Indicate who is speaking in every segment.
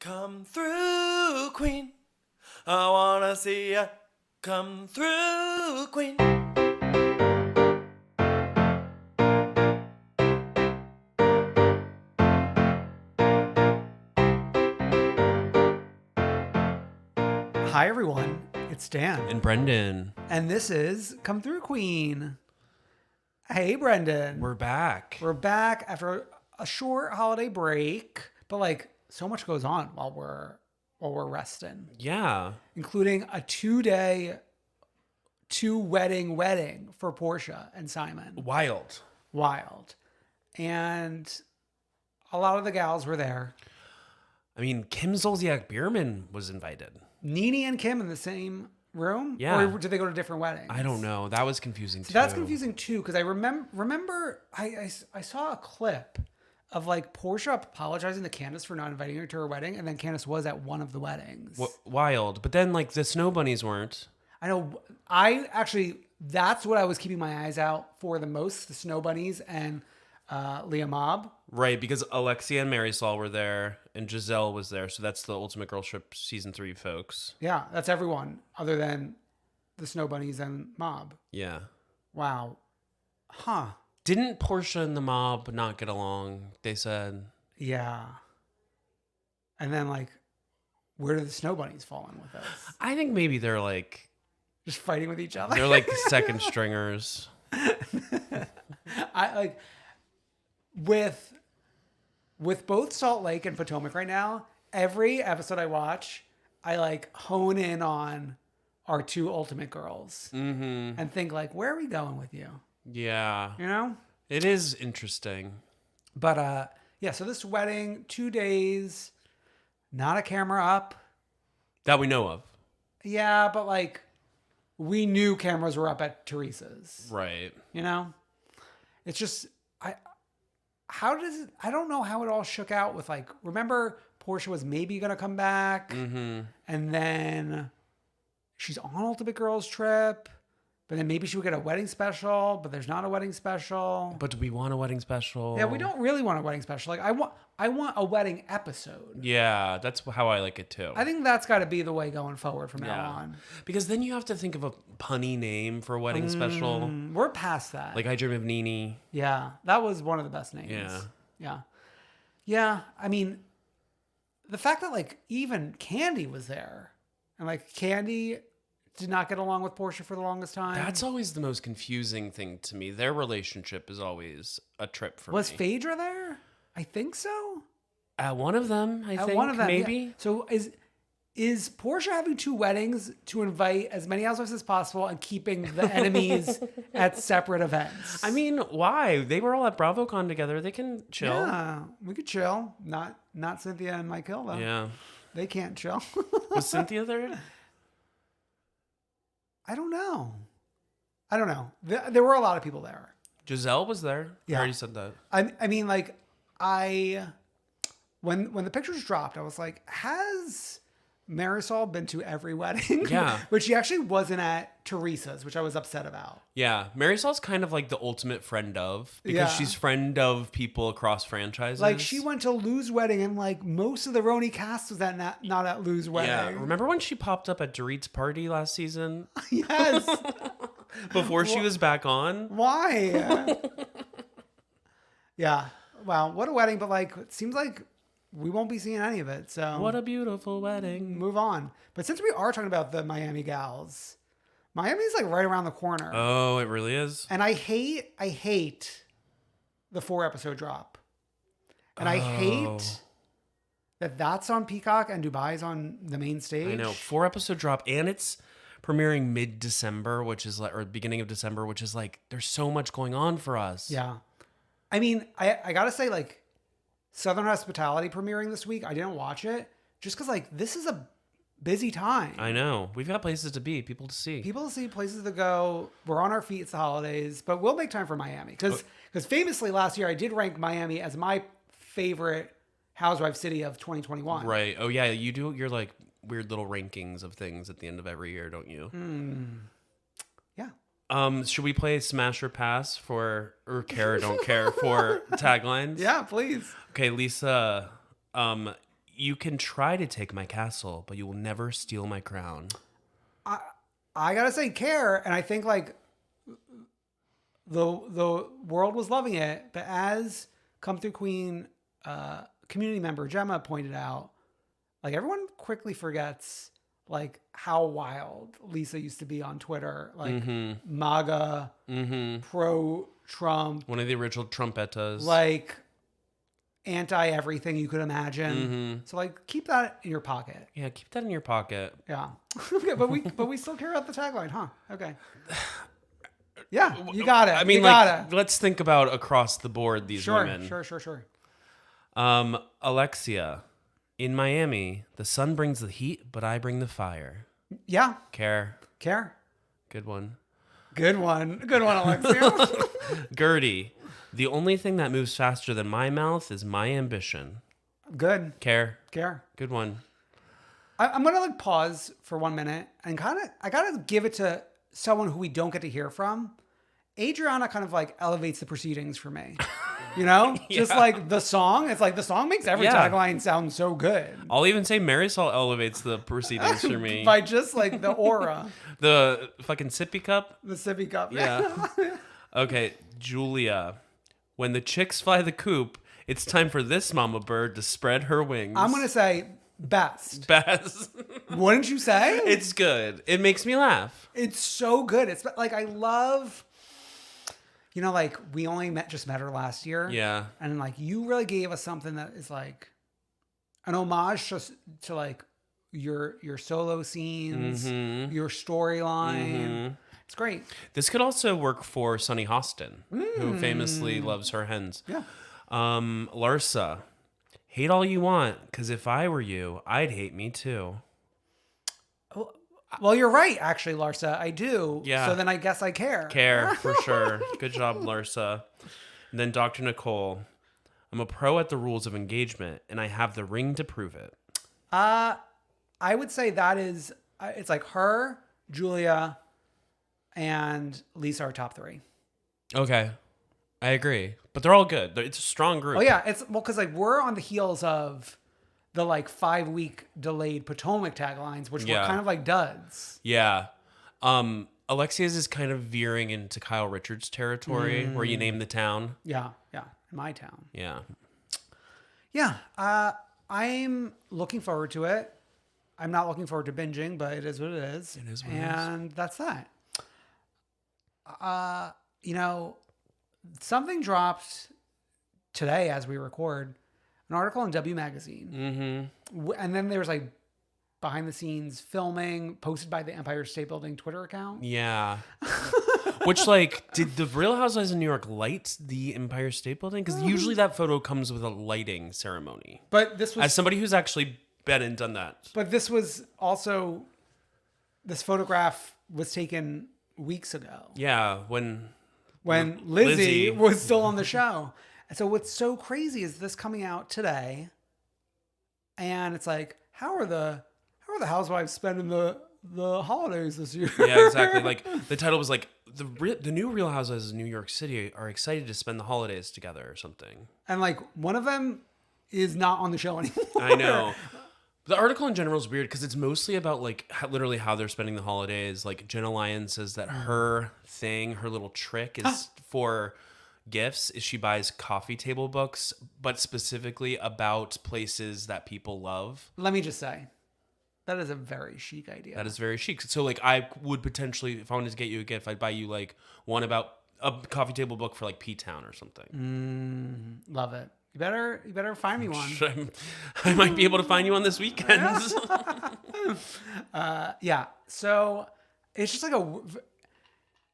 Speaker 1: Come through, queen. I wanna see ya. Come through, queen.
Speaker 2: Hi, everyone. It's Dan.
Speaker 1: And Brendan.
Speaker 2: And this is Come Through Queen. Hey, Brendan.
Speaker 1: We're back.
Speaker 2: We're back after a short holiday break, but like so much goes on while we're resting.
Speaker 1: Yeah.
Speaker 2: Including a 2-day, wedding for Porsha and Simon. Wild. And a lot of the gals were there.
Speaker 1: I mean, Kim Zolciak-Biermann was invited.
Speaker 2: Nene and Kim in the same room?
Speaker 1: Yeah.
Speaker 2: Or did they go to different weddings?
Speaker 1: I don't know. That was confusing too.
Speaker 2: That's confusing too, because I remember I saw a clip of like Porsha apologizing to Candace for not inviting her to her wedding, and then Candace was at one of the weddings.
Speaker 1: Wild. But then like the Snow Bunnies weren't.
Speaker 2: I know. That's what I was keeping my eyes out for the most, the Snow Bunnies and Leah Mobb.
Speaker 1: Right, because Alexia and Marisol were there and Giselle was there. So that's the Ultimate Girl Trip season 3 folks.
Speaker 2: Yeah, that's everyone other than the Snow Bunnies and Mobb.
Speaker 1: Yeah.
Speaker 2: Wow. Huh.
Speaker 1: Didn't Porsha and the mob not get along? They said.
Speaker 2: Yeah. And then like, where do the Snow Bunnies fall in with this?
Speaker 1: I think maybe they're like...
Speaker 2: Just fighting with each other?
Speaker 1: They're like second stringers.
Speaker 2: I like... With both Salt Lake and Potomac right now, every episode I watch, I like hone in on our two ultimate girls and think like, where are we going with you?
Speaker 1: Yeah.
Speaker 2: You know?
Speaker 1: It is interesting.
Speaker 2: But yeah, so this wedding, 2 days, not a camera up.
Speaker 1: That we know of.
Speaker 2: Yeah, but like we knew cameras were up at Teresa's.
Speaker 1: Right.
Speaker 2: You know? It's just I don't know how it all shook out with like, remember Porsha was maybe going to come back and then she's on Ultimate Girls Trip, but then maybe she would get a wedding special, but there's not a wedding special.
Speaker 1: But do we want a wedding special?
Speaker 2: Yeah, we don't really want a wedding special. Like I want a wedding episode.
Speaker 1: Yeah, that's how I like it too.
Speaker 2: I think that's got to be the way going forward from now on.
Speaker 1: Because then you have to think of a punny name for a wedding special.
Speaker 2: We're past that.
Speaker 1: Like I Dream of Nene.
Speaker 2: Yeah, that was one of the best names. Yeah. I mean, the fact that like even Candy was there and like Candy did not get along with Porsha for the longest time.
Speaker 1: That's always the most confusing thing to me. Their relationship is always a trip for
Speaker 2: Was
Speaker 1: me.
Speaker 2: Phaedra there? I think so.
Speaker 1: At one of them, I think.
Speaker 2: One of them,
Speaker 1: maybe.
Speaker 2: Yeah. So is Porsha having 2 weddings to invite as many housewives as possible and keeping the enemies at separate events?
Speaker 1: I mean, why? They were all at BravoCon together. They can chill.
Speaker 2: Yeah, we could chill. Not Cynthia and Michael though.
Speaker 1: Yeah.
Speaker 2: They can't chill.
Speaker 1: Was Cynthia there?
Speaker 2: I don't know. There were a lot of people there.
Speaker 1: Giselle was there.
Speaker 2: Yeah.
Speaker 1: I already said that.
Speaker 2: I mean, like, when the pictures dropped, I was like, has Marisol been to every wedding?
Speaker 1: Yeah.
Speaker 2: But she actually wasn't at Teresa's, which I was upset about.
Speaker 1: Yeah. Marisol's kind of like the ultimate friend of, because
Speaker 2: Yeah.
Speaker 1: she's friend of people across franchises.
Speaker 2: Like, she went to Lou's wedding, and like most of the RHONY cast was not at Lou's wedding.
Speaker 1: Yeah. Remember when she popped up at Dorit's party last season?
Speaker 2: Yes.
Speaker 1: Before she was back on?
Speaker 2: Why? Yeah. Wow. What a wedding. But like, it seems like we won't be seeing any of it. So
Speaker 1: What a beautiful wedding.
Speaker 2: move on. But since we are talking about the Miami gals, Miami's like right around the corner.
Speaker 1: Oh, it really is?
Speaker 2: And I hate the 4-episode drop. And I hate that that's on Peacock and Dubai's on the main stage.
Speaker 1: I know. 4-episode drop, and it's premiering mid-December, which is like, or beginning of December, which is like, there's so much going on for us.
Speaker 2: Yeah. I mean, I gotta say, like, Southern Hospitality premiering this week, I didn't watch it just because, like, this is a busy time.
Speaker 1: I know. We've got places to be, people to see.
Speaker 2: People to see, places to go. We're on our feet. It's the holidays, but we'll make time for Miami because famously last year I did rank Miami as my favorite housewife city of 2021.
Speaker 1: Right. Oh yeah, you do your like weird little rankings of things at the end of every year, don't you?
Speaker 2: Yeah.
Speaker 1: Should we play Smash or Pass or Care or Don't Care for taglines?
Speaker 2: Yeah, please.
Speaker 1: Okay, Lisa, You can try to take my castle, but you will never steal my crown.
Speaker 2: I gotta say, care, and I think like the world was loving it, but as Come Through Queen community member Gemma pointed out, like everyone quickly forgets like how wild Lisa used to be on Twitter, like MAGA, pro Trump,
Speaker 1: one of the original Trumpetas,
Speaker 2: like anti everything you could imagine. So like keep that in your pocket.
Speaker 1: Yeah, keep that in your pocket.
Speaker 2: Yeah. Okay, but we still care about the tagline, huh? Okay. Yeah, you got it.
Speaker 1: I mean, let's think about across the board these women.
Speaker 2: Sure.
Speaker 1: Alexia, in Miami, the sun brings the heat, but I bring the fire.
Speaker 2: Yeah.
Speaker 1: Care.
Speaker 2: Good
Speaker 1: one.
Speaker 2: Good one, Alexia.
Speaker 1: Gertie, the only thing that moves faster than my mouth is my ambition.
Speaker 2: Good.
Speaker 1: Care.
Speaker 2: Good
Speaker 1: one.
Speaker 2: I'm gonna like pause for 1 minute and I gotta give it to someone who we don't get to hear from. Adriana kind of like elevates the proceedings for me. You know? Just like the song. It's like the song makes every tagline sound so good.
Speaker 1: I'll even say Marisol elevates the proceedings for me.
Speaker 2: By just like the aura.
Speaker 1: The fucking sippy cup.
Speaker 2: The sippy cup.
Speaker 1: Yeah. Okay, Julia. When the chicks fly the coop, it's time for this mama bird to spread her wings.
Speaker 2: I'm going to say best. Wouldn't you say?
Speaker 1: It's good. It makes me laugh.
Speaker 2: It's so good. It's like, I love, you know, like we only met her last year.
Speaker 1: Yeah.
Speaker 2: And like, you really gave us something that is like an homage to like your solo scenes, your storyline. It's great.
Speaker 1: This could also work for Sunny Hostin, who famously loves her hens.
Speaker 2: Yeah.
Speaker 1: Larsa, hate all you want, because if I were you, I'd hate me too.
Speaker 2: Well, you're right, actually, Larsa. I do.
Speaker 1: Yeah.
Speaker 2: So then I guess I care.
Speaker 1: Care, for sure. Good job, Larsa. And then Dr. Nicole, I'm a pro at the rules of engagement, and I have the ring to prove it.
Speaker 2: I would say that is, it's like her, Julia, and Lisa are top 3.
Speaker 1: Okay. I agree. But they're all good. It's a strong group.
Speaker 2: Oh, yeah. Because like we're on the heels of the like 5-week delayed Potomac taglines, which were kind of like duds.
Speaker 1: Yeah. Alexia's is kind of veering into Kyle Richards territory where you name the town.
Speaker 2: Yeah. My town.
Speaker 1: Yeah.
Speaker 2: Yeah. I'm looking forward to it. I'm not looking forward to binging, but it is what it is.
Speaker 1: It is what it is.
Speaker 2: And that's that. You know, something dropped today as we record, an article in W Magazine. And then there's like behind the scenes filming posted by the Empire State Building Twitter account.
Speaker 1: Yeah. Which, like, did the Real Housewives of New York light the Empire State Building? Because usually that photo comes with a lighting ceremony.
Speaker 2: But this was...
Speaker 1: As somebody who's actually been and done that.
Speaker 2: But this was also... This photograph was taken weeks ago.
Speaker 1: Yeah, when
Speaker 2: Lizzie was still on the show. And so what's so crazy is this coming out today, and it's like, how are the housewives spending the holidays this year?
Speaker 1: Yeah, exactly. Like the title was like the new Real Housewives of New York City are excited to spend the holidays together or something.
Speaker 2: And like one of them is not on the show anymore.
Speaker 1: I know. The article in general is weird because it's mostly about like literally how they're spending the holidays. Like Jenna Lyons says that her little trick is for gifts is she buys coffee table books, but specifically about places that people love.
Speaker 2: Let me just say, that is a very chic idea.
Speaker 1: That is very chic. So like I would potentially, if I wanted to get you a gift, I'd buy you like one about a coffee table book for like P-Town or something.
Speaker 2: Love it. You better find me one.
Speaker 1: I might be able to find you on this weekend.
Speaker 2: Yeah. So it's just like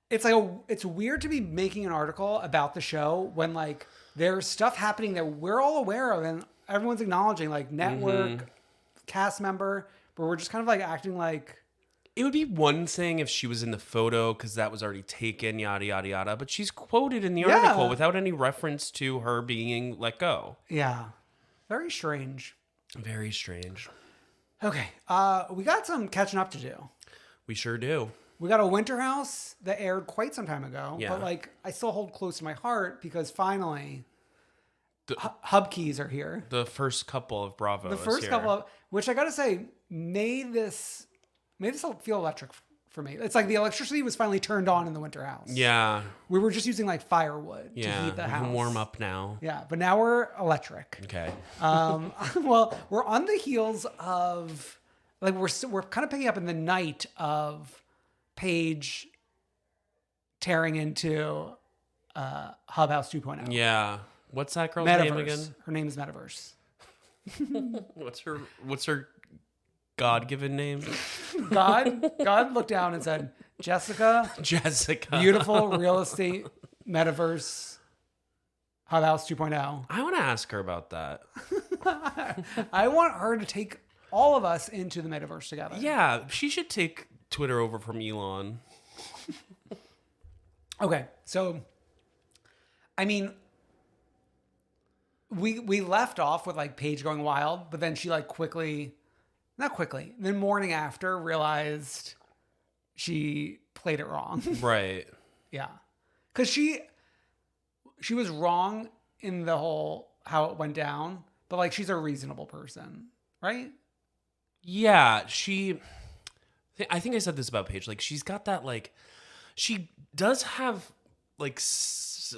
Speaker 2: it's weird to be making an article about the show when like there's stuff happening that we're all aware of and everyone's acknowledging, like network, cast member, but we're just kind of like acting like.
Speaker 1: It would be one thing if she was in the photo because that was already taken, yada, yada, yada. But she's quoted in the article without any reference to her being let go.
Speaker 2: Yeah. Very strange.
Speaker 1: Very strange.
Speaker 2: Okay. We got some catching up to do.
Speaker 1: We sure do.
Speaker 2: We got a WinterHouse that aired quite some time ago.
Speaker 1: Yeah.
Speaker 2: But like, I still hold close to my heart because finally Hub keys are here.
Speaker 1: The first couple of Bravo.
Speaker 2: The first couple of, which I gotta say, made this feel electric for me. It's like the electricity was finally turned on in the WinterHouse.
Speaker 1: Yeah.
Speaker 2: We were just using like firewood to heat the
Speaker 1: we
Speaker 2: house.
Speaker 1: can warm up now.
Speaker 2: Yeah, but now we're electric.
Speaker 1: Okay.
Speaker 2: Well, we're on the heels of, like, we're kind of picking up in the night of Paige tearing into Hub House 2.0.
Speaker 1: Yeah. What's that girl's
Speaker 2: Metaverse.
Speaker 1: name again?
Speaker 2: Her name is Metaverse.
Speaker 1: What's her God-given name?
Speaker 2: God looked down and said, Jessica, beautiful real estate metaverse, Hub House 2.0.
Speaker 1: I want to ask her about that.
Speaker 2: I want her to take all of us into the metaverse together.
Speaker 1: Yeah, she should take Twitter over from Elon.
Speaker 2: Okay, so, I mean, we left off with like Paige going wild, but then she like then morning after realized she played it wrong.
Speaker 1: Right.
Speaker 2: Yeah. Because she was wrong in the whole how it went down, but like she's a reasonable person, right?
Speaker 1: Yeah, I think I said this about Paige. Like, she's got that, like, she does have, like, bratty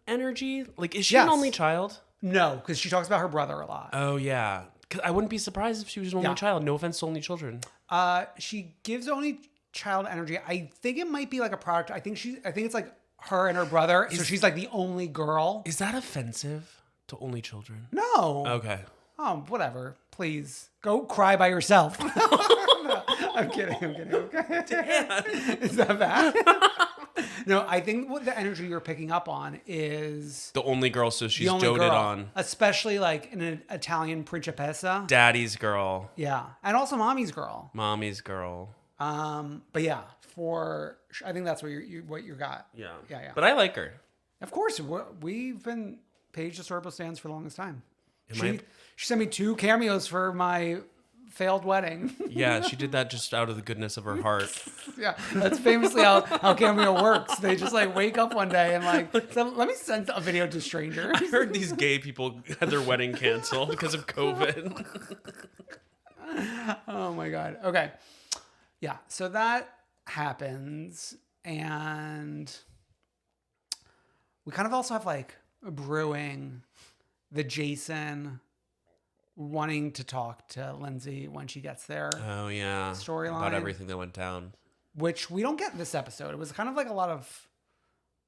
Speaker 1: energy. Like, is she an only child?
Speaker 2: No, because she talks about her brother a lot.
Speaker 1: Oh, yeah. 'Cause I wouldn't be surprised if she was an only child. No offense to only children.
Speaker 2: She gives only child energy. I think it might be like a product. I think it's like her and her brother. So she's like the only girl.
Speaker 1: Is that offensive to only children?
Speaker 2: No.
Speaker 1: Okay.
Speaker 2: Oh, whatever. Please go cry by yourself. No, I'm kidding. Okay.
Speaker 1: Damn.
Speaker 2: Is that bad? No, I think what the energy you're picking up on is
Speaker 1: the only girl, so she's
Speaker 2: only
Speaker 1: doted
Speaker 2: girl,
Speaker 1: on.
Speaker 2: especially like an Italian principessa.
Speaker 1: Daddy's girl.
Speaker 2: Yeah, and also mommy's girl.
Speaker 1: Mommy's girl.
Speaker 2: But yeah, I think that's what you got.
Speaker 1: Yeah.
Speaker 2: Yeah.
Speaker 1: But I like her.
Speaker 2: Of course, we've been Paige DeSorbo stands for the longest time.
Speaker 1: She
Speaker 2: sent me 2 cameos for my failed wedding.
Speaker 1: Yeah, she did that just out of the goodness of her heart.
Speaker 2: Yeah, that's famously how Cameo works. They just like wake up one day and like, so let me send a video to strangers.
Speaker 1: I heard these gay people had their wedding canceled because of COVID.
Speaker 2: Oh my God. Okay. Yeah, so that happens, and we kind of also have like brewing the Jason wanting to talk to Lindsay when she gets there.
Speaker 1: Oh, yeah.
Speaker 2: Storyline.
Speaker 1: About everything that went down.
Speaker 2: Which we don't get in this episode. It was kind of like a lot of,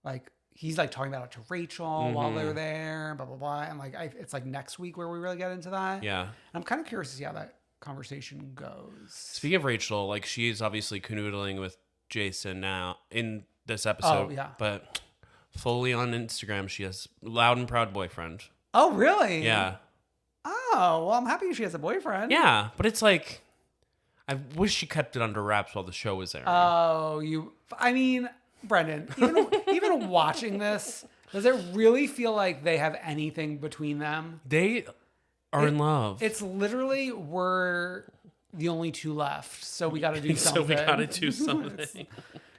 Speaker 2: like, he's like talking about it to Rachel while they're there, blah, blah, blah. And like, it's like next week where we really get into that.
Speaker 1: Yeah.
Speaker 2: And I'm kind of curious to see how that conversation goes.
Speaker 1: Speaking of Rachel, like, she's obviously canoodling with Jason now in this episode.
Speaker 2: Oh, yeah.
Speaker 1: But fully on Instagram, she has loud and proud boyfriend.
Speaker 2: Oh, really?
Speaker 1: Yeah.
Speaker 2: Oh, well, I'm happy she has a boyfriend.
Speaker 1: Yeah, but it's like, I wish she kept it under wraps while the show was airing.
Speaker 2: Oh, I mean, Brendan, even watching this, does it really feel like they have anything between them?
Speaker 1: They are in love.
Speaker 2: It's literally, we're the only 2 left, so we got to do something.
Speaker 1: So we got to do something.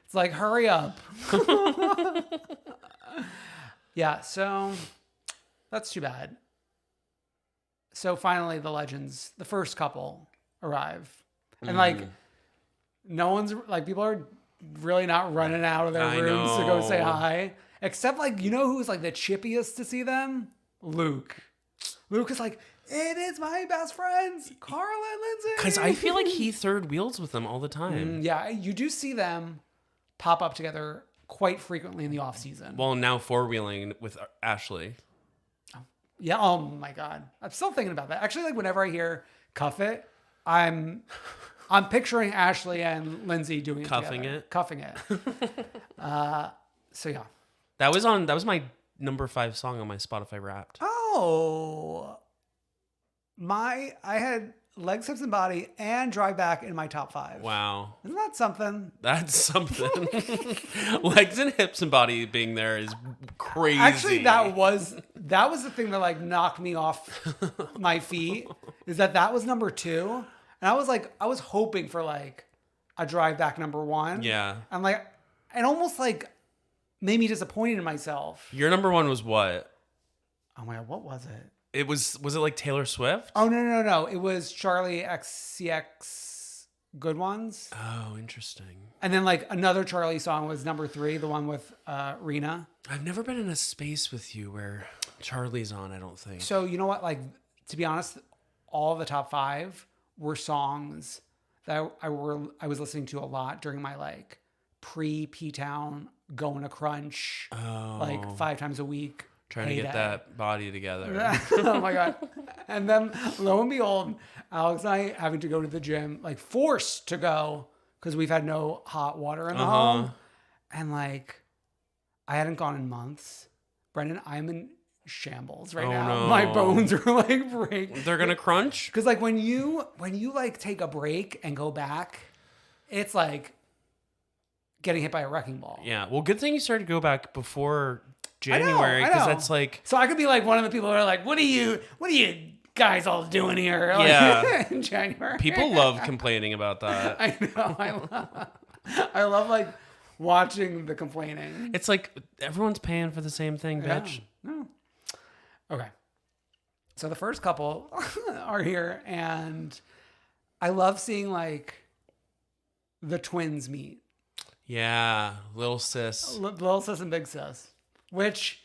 Speaker 2: It's like, hurry up. Yeah, so that's too bad. So finally, the first couple arrive. And like, no one's, like, people are really not running out of their rooms to go say hi. Except, like, who's like the chippiest to see them? Luke. Luke is like, it is my best friends, Carla and Lindsay.
Speaker 1: Because I feel like he third wheels with them all the time.
Speaker 2: Yeah, you do see them pop up together quite frequently in the off season.
Speaker 1: Well, now four-wheeling with Ashley.
Speaker 2: Yeah. Oh my God. I'm still thinking about that. Actually, like whenever I hear cuff it, I'm picturing Ashley and Lindsay doing it
Speaker 1: Cuffing
Speaker 2: together.
Speaker 1: it.
Speaker 2: Cuffing it. So yeah.
Speaker 1: That was my number 5 song on my Spotify Wrapped.
Speaker 2: Oh. I had Legs, Hips, and Body and Drive Back in my top 5.
Speaker 1: Wow.
Speaker 2: Isn't that something?
Speaker 1: That's something. Legs and hips and body being there is crazy.
Speaker 2: Actually, that was the thing that like knocked me off my feet. Is that was number 2, and I was hoping for like a Drive Back number 1.
Speaker 1: Yeah.
Speaker 2: I'm like, it almost like made me disappointed in myself.
Speaker 1: Your number 1 was what?
Speaker 2: Oh my God, what was it?
Speaker 1: It was it like Taylor Swift?
Speaker 2: Oh, no. It was Charlie XCX Good Ones.
Speaker 1: Oh, interesting.
Speaker 2: And then like another Charlie song was number 3, the one with Rena.
Speaker 1: I've never been in a space with you where Charlie's on, I don't think.
Speaker 2: So you know what? Like, to be honest, all of the top 5 were songs that I was listening to a lot during my like pre-P-Town going to crunch, like 5 times a week.
Speaker 1: Trying to get that body together.
Speaker 2: Oh my God. And then lo and behold, Alex and I having to go to the gym, like forced to go because we've had no hot water in the home. And like, I hadn't gone in months. Brendan, I'm in shambles right now.
Speaker 1: No.
Speaker 2: My bones are like breaking.
Speaker 1: They're going to crunch?
Speaker 2: Because like when you like take a break and go back, it's like getting hit by a wrecking ball.
Speaker 1: Yeah. Well, good thing you started to go back before January, because that's like,
Speaker 2: so I could be like one of the people who are like, what are you guys all doing here? Like,
Speaker 1: yeah,
Speaker 2: in January.
Speaker 1: People love complaining about that.
Speaker 2: I know. I love like watching the complaining.
Speaker 1: It's like everyone's paying for the same thing, bitch.
Speaker 2: No. Okay. So the first couple are here, and I love seeing like the twins meet.
Speaker 1: Yeah, little sis.
Speaker 2: Little sis and big sis. Which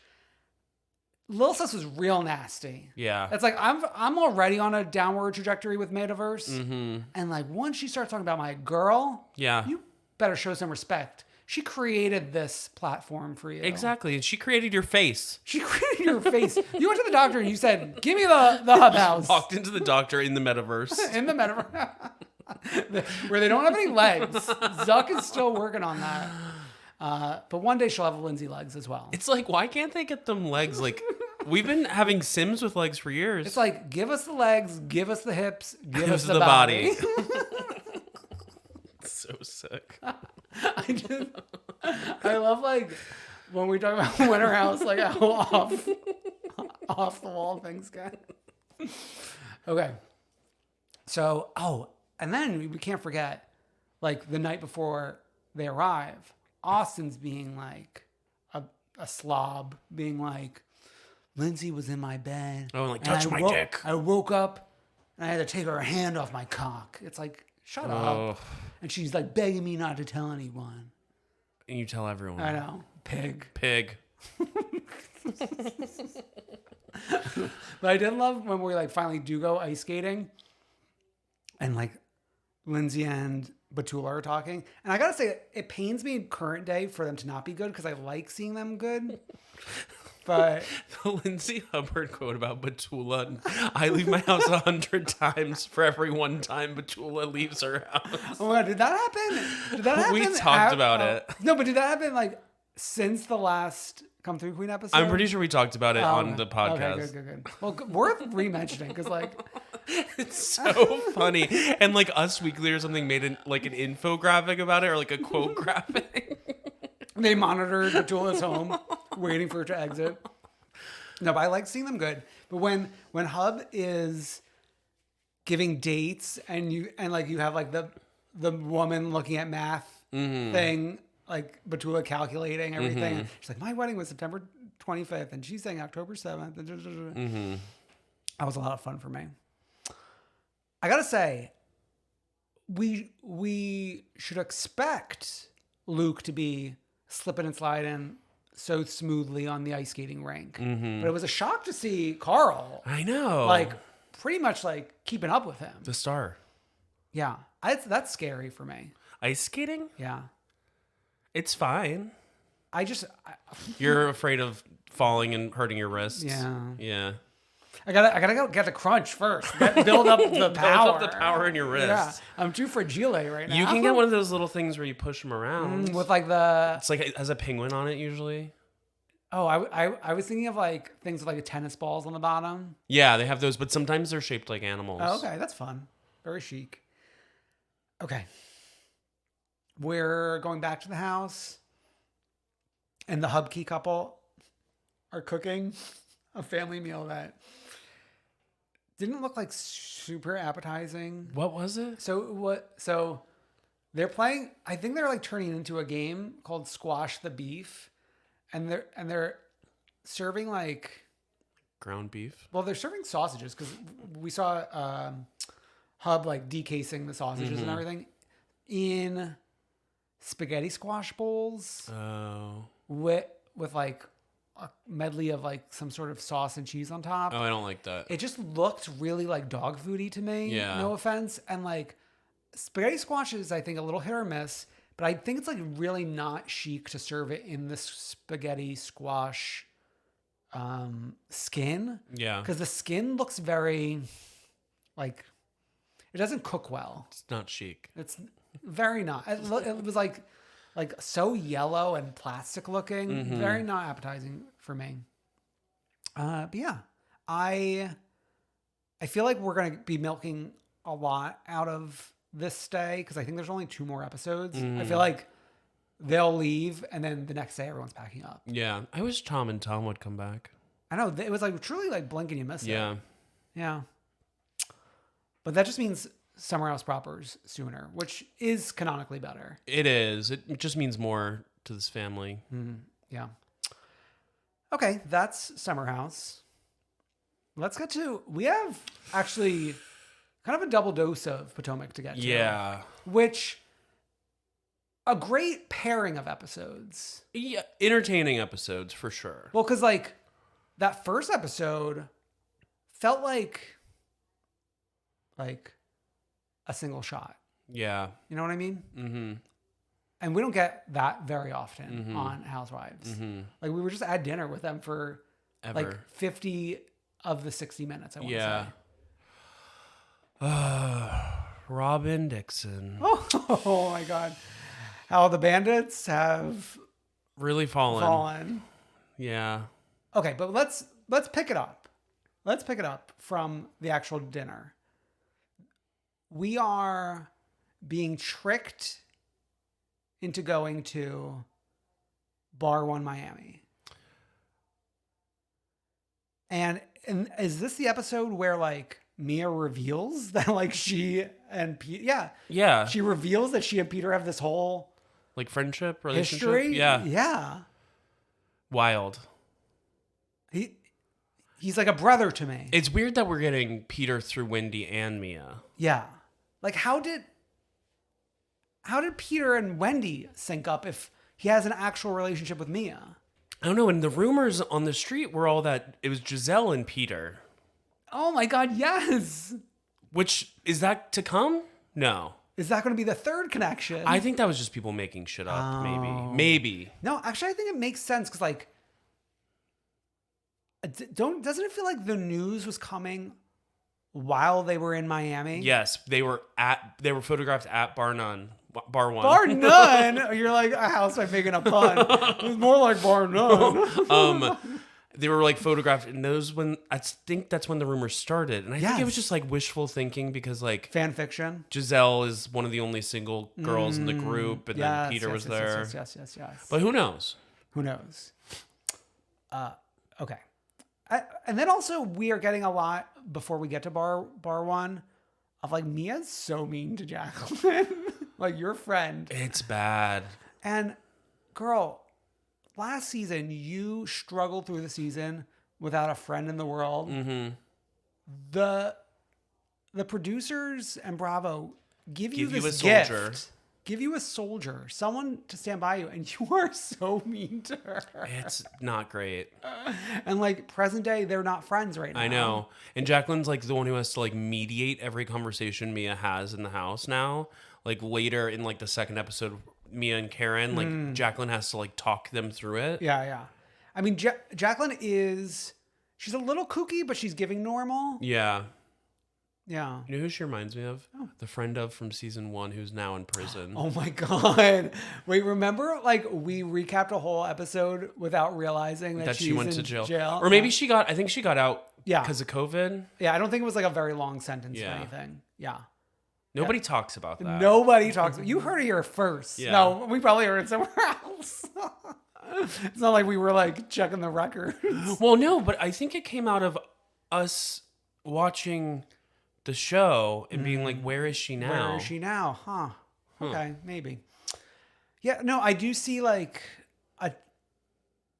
Speaker 2: Lil Sis was real nasty.
Speaker 1: Yeah.
Speaker 2: It's like I'm already on a downward trajectory with Metaverse. Mm-hmm. And like once she starts talking about my girl, you better show some respect. She created this platform for you.
Speaker 1: Exactly. And she created your face.
Speaker 2: She created your face. You went to the doctor and you said, give me the hub house.
Speaker 1: Walked into the doctor in the metaverse.
Speaker 2: In the metaverse. Where they don't have any legs. Zuck is still working on that. But one day she'll have Lindsay legs as well.
Speaker 1: It's like, why can't they get them legs? Like, we've been having Sims with legs for years.
Speaker 2: It's like, give us the legs, give us the hips, give us the body.
Speaker 1: So sick.
Speaker 2: I love like when we talk about WinterHouse, like how off the wall things get. Okay. So, and then we can't forget, like the night before they arrive, Austin's being like a slob, being like, Lindsay was in my bed.
Speaker 1: Oh, like touch my dick.
Speaker 2: I woke up and I had to take her hand off my cock. It's like, shut up. And she's like begging me not to tell anyone.
Speaker 1: And you tell everyone.
Speaker 2: I know. Pig. But I did love when we like finally do go ice skating and like Lindsay and Batula are talking. And I gotta say, it pains me in current day for them to not be good because I like seeing them good. But
Speaker 1: the Lindsay Hubbard quote about Batula, I leave my house 100 times for every one time Batula leaves her house.
Speaker 2: Oh my God, did that happen?
Speaker 1: We talked about it.
Speaker 2: No, but did that happen like since the last Come Through Queen episode?
Speaker 1: I'm pretty sure we talked about it on the podcast.
Speaker 2: Okay, good. Well, worth re-mentioning because like
Speaker 1: it's so funny. And like Us Weekly or something made an infographic about it, or like a quote graphic.
Speaker 2: They monitored Batula's home, waiting for her to exit. No, but I like seeing them good. But when Hub is giving dates and you have like the woman looking at math thing, like Batula calculating everything. Mm-hmm. She's like, my wedding was September 25th, and she's saying October 7th. Mm-hmm. That was a lot of fun for me. I gotta say, we should expect Luke to be slipping and sliding so smoothly on the ice skating rink. Mm-hmm. But it was a shock to see Carl.
Speaker 1: I know.
Speaker 2: Like, pretty much like keeping up with him.
Speaker 1: The star.
Speaker 2: Yeah. That's scary for me.
Speaker 1: Ice skating?
Speaker 2: Yeah.
Speaker 1: It's fine.
Speaker 2: You're
Speaker 1: afraid of falling and hurting your wrists.
Speaker 2: Yeah. I gotta go get the crunch first. Build up the power.
Speaker 1: Build up the power in your wrists.
Speaker 2: Yeah. I'm too fragile right now.
Speaker 1: You can get one of those little things where you push them around.
Speaker 2: With like
Speaker 1: it's like it has a penguin on it usually.
Speaker 2: Oh, I was thinking of like things with like tennis balls on the bottom.
Speaker 1: Yeah, they have those, but sometimes they're shaped like animals.
Speaker 2: Oh, okay, that's fun. Very chic. Okay. We're going back to the house, and the Hubkey couple are cooking a family meal that didn't look like super appetizing.
Speaker 1: What was it?
Speaker 2: So they're playing. I think they're like turning into a game called Squash the Beef, and they're serving like
Speaker 1: ground beef.
Speaker 2: Well, they're serving sausages because we saw Hub like decasing the sausages and everything in spaghetti squash bowls
Speaker 1: Oh.
Speaker 2: with like a medley of like some sort of sauce and cheese on top.
Speaker 1: Oh, I don't like that.
Speaker 2: It just looked really like dog foody to me.
Speaker 1: Yeah.
Speaker 2: No offense. And like spaghetti squash is, I think, a little hit or miss, but I think it's like really not chic to serve it in this spaghetti squash skin.
Speaker 1: Yeah.
Speaker 2: Because the skin looks very like it doesn't cook well.
Speaker 1: It's not chic.
Speaker 2: It's very not. It was like so yellow and plastic looking. Very not appetizing for me. But yeah, I feel like we're gonna be milking a lot out of this stay because I think there's only 2 more episodes. I feel like they'll leave and then the next day everyone's packing up.
Speaker 1: Yeah. I wish Tom and Tom would come back.
Speaker 2: I know it was like truly like blink and you miss it.
Speaker 1: Yeah.
Speaker 2: Yeah. But that just means Summer House proper's sooner, which is canonically better.
Speaker 1: It is. It just means more to this family.
Speaker 2: Yeah. Okay, that's Summer House. Let's get to, we have actually kind of a double dose of Potomac to get to.
Speaker 1: Yeah.
Speaker 2: Which, a great pairing of episodes.
Speaker 1: Yeah. Entertaining episodes for sure.
Speaker 2: Well, because like that first episode felt like a single shot.
Speaker 1: Yeah.
Speaker 2: You know what I mean?
Speaker 1: Mm-hmm.
Speaker 2: And we don't get that very often on Housewives. Like we were just at dinner with them for like 50 of the 60 minutes, I want to say.
Speaker 1: Robin Dixon.
Speaker 2: Oh my God. How the bandits have
Speaker 1: Really fallen. Yeah.
Speaker 2: Okay, but let's pick it up. Let's pick it up from the actual dinner. We are being tricked into going to Bar 1 Miami. And is this the episode where like Mia reveals that like she and Peter, she reveals that she and Peter have this whole
Speaker 1: like friendship, relationship?
Speaker 2: history?
Speaker 1: Yeah.
Speaker 2: Yeah.
Speaker 1: Wild.
Speaker 2: He's like a brother to me.
Speaker 1: It's weird that we're getting Peter through Wendy and Mia.
Speaker 2: Yeah. Like how did Peter and Wendy sync up if he has an actual relationship with Mia?
Speaker 1: I don't know. And the rumors on the street were all that it was Giselle and Peter.
Speaker 2: Oh my God, yes.
Speaker 1: Which, is that to come? No.
Speaker 2: Is that going to be the third connection?
Speaker 1: I think that was just people making shit up, maybe.
Speaker 2: No, actually, I think it makes sense because, like, doesn't it feel like the news was coming while they were in Miami?
Speaker 1: Yes, they were photographed at Bar 1.
Speaker 2: Bar None? You're like a housewife making a pun. It was more like Bar None.
Speaker 1: They were like photographed, and I think that's when the rumors started. And I think it was just like wishful thinking because like
Speaker 2: fan fiction.
Speaker 1: Giselle is one of the only single girls in the group, and then Peter was there.
Speaker 2: Yes.
Speaker 1: But who knows?
Speaker 2: Who knows? Okay. And then also we are getting a lot before we get to bar 1 of like Mia's so mean to Jacqueline, like your friend.
Speaker 1: It's bad.
Speaker 2: And girl, last season you struggled through the season without a friend in the world. Mm-hmm. The producers and Bravo give you this
Speaker 1: a soldier.
Speaker 2: gift. Give you a soldier, someone to stand by you, and you are so mean to her.
Speaker 1: It's not great.
Speaker 2: And like present day, they're not friends right now.
Speaker 1: I know. And Jacqueline's like the one who has to like mediate every conversation Mia has in the house now. Like later in like the second episode, Mia and Karen, like Jacqueline has to like talk them through it.
Speaker 2: Yeah. I mean, Jacqueline she's a little kooky, but she's giving normal.
Speaker 1: Yeah.
Speaker 2: Yeah.
Speaker 1: You know who she reminds me of? Oh. The friend of from season 1 who's now in prison.
Speaker 2: Oh my God. Wait, remember like we recapped a whole episode without realizing that
Speaker 1: she went to jail.
Speaker 2: Or
Speaker 1: maybe I think she got out
Speaker 2: Yeah.
Speaker 1: because of COVID.
Speaker 2: Yeah, I don't think it was like a very long sentence or anything. Yeah.
Speaker 1: Nobody talks about that.
Speaker 2: Nobody talks. You heard it here first.
Speaker 1: Yeah.
Speaker 2: No, we probably heard it somewhere else. It's not like we were like checking the records.
Speaker 1: Well, no, but I think it came out of us watching the show and being like, where is she now?
Speaker 2: Where is she now? Huh. Okay, maybe. Yeah, no, I do see like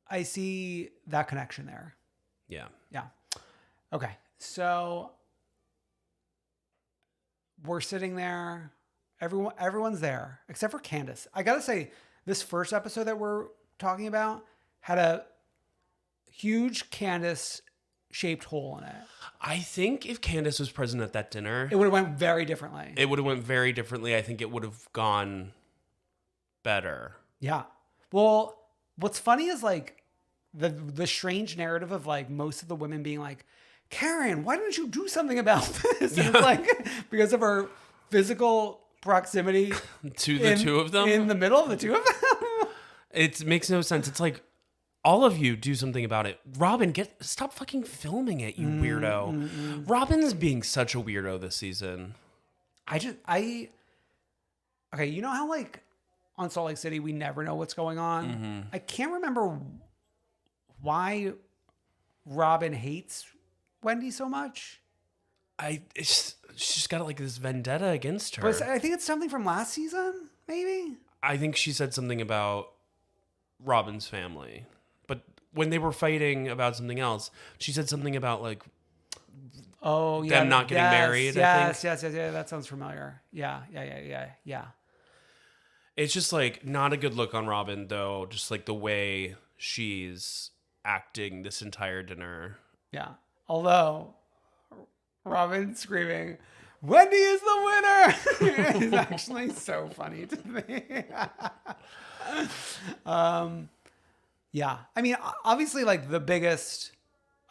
Speaker 2: I see that connection there.
Speaker 1: Yeah.
Speaker 2: Yeah. Okay. So we're sitting there. Everyone's there except for Candace. I gotta say, this first episode that we're talking about had a huge Candace shaped hole in it.
Speaker 1: I think if Candace was present at that dinner,
Speaker 2: It would have went very differently.
Speaker 1: it would have went very differently. I think it would have gone better.
Speaker 2: Yeah. Well, what's funny is like the strange narrative of like most of the women being like, Karen, why didn't you do something about this? And it's like because of her physical proximity
Speaker 1: To the two of them?
Speaker 2: in the middle of the two of them.
Speaker 1: It makes no sense. It's like, all of you do something about it. Robin, stop fucking filming it, you weirdo. Robin's being such a weirdo this season.
Speaker 2: Okay, you know how like on Salt Lake City we never know what's going on? I can't remember why Robin hates Wendy so much.
Speaker 1: She's just got like this vendetta against her.
Speaker 2: But I think it's something from last season, maybe.
Speaker 1: I think she said something about Robin's family. But when they were fighting about something else, she said something about like them not getting married.
Speaker 2: Yes, yes, that sounds familiar. Yeah.
Speaker 1: It's just like not a good look on Robin though, just like the way she's acting this entire dinner.
Speaker 2: Yeah. Although Robin screaming, Wendy is the winner is actually so funny to me. Yeah. I mean, obviously, like the biggest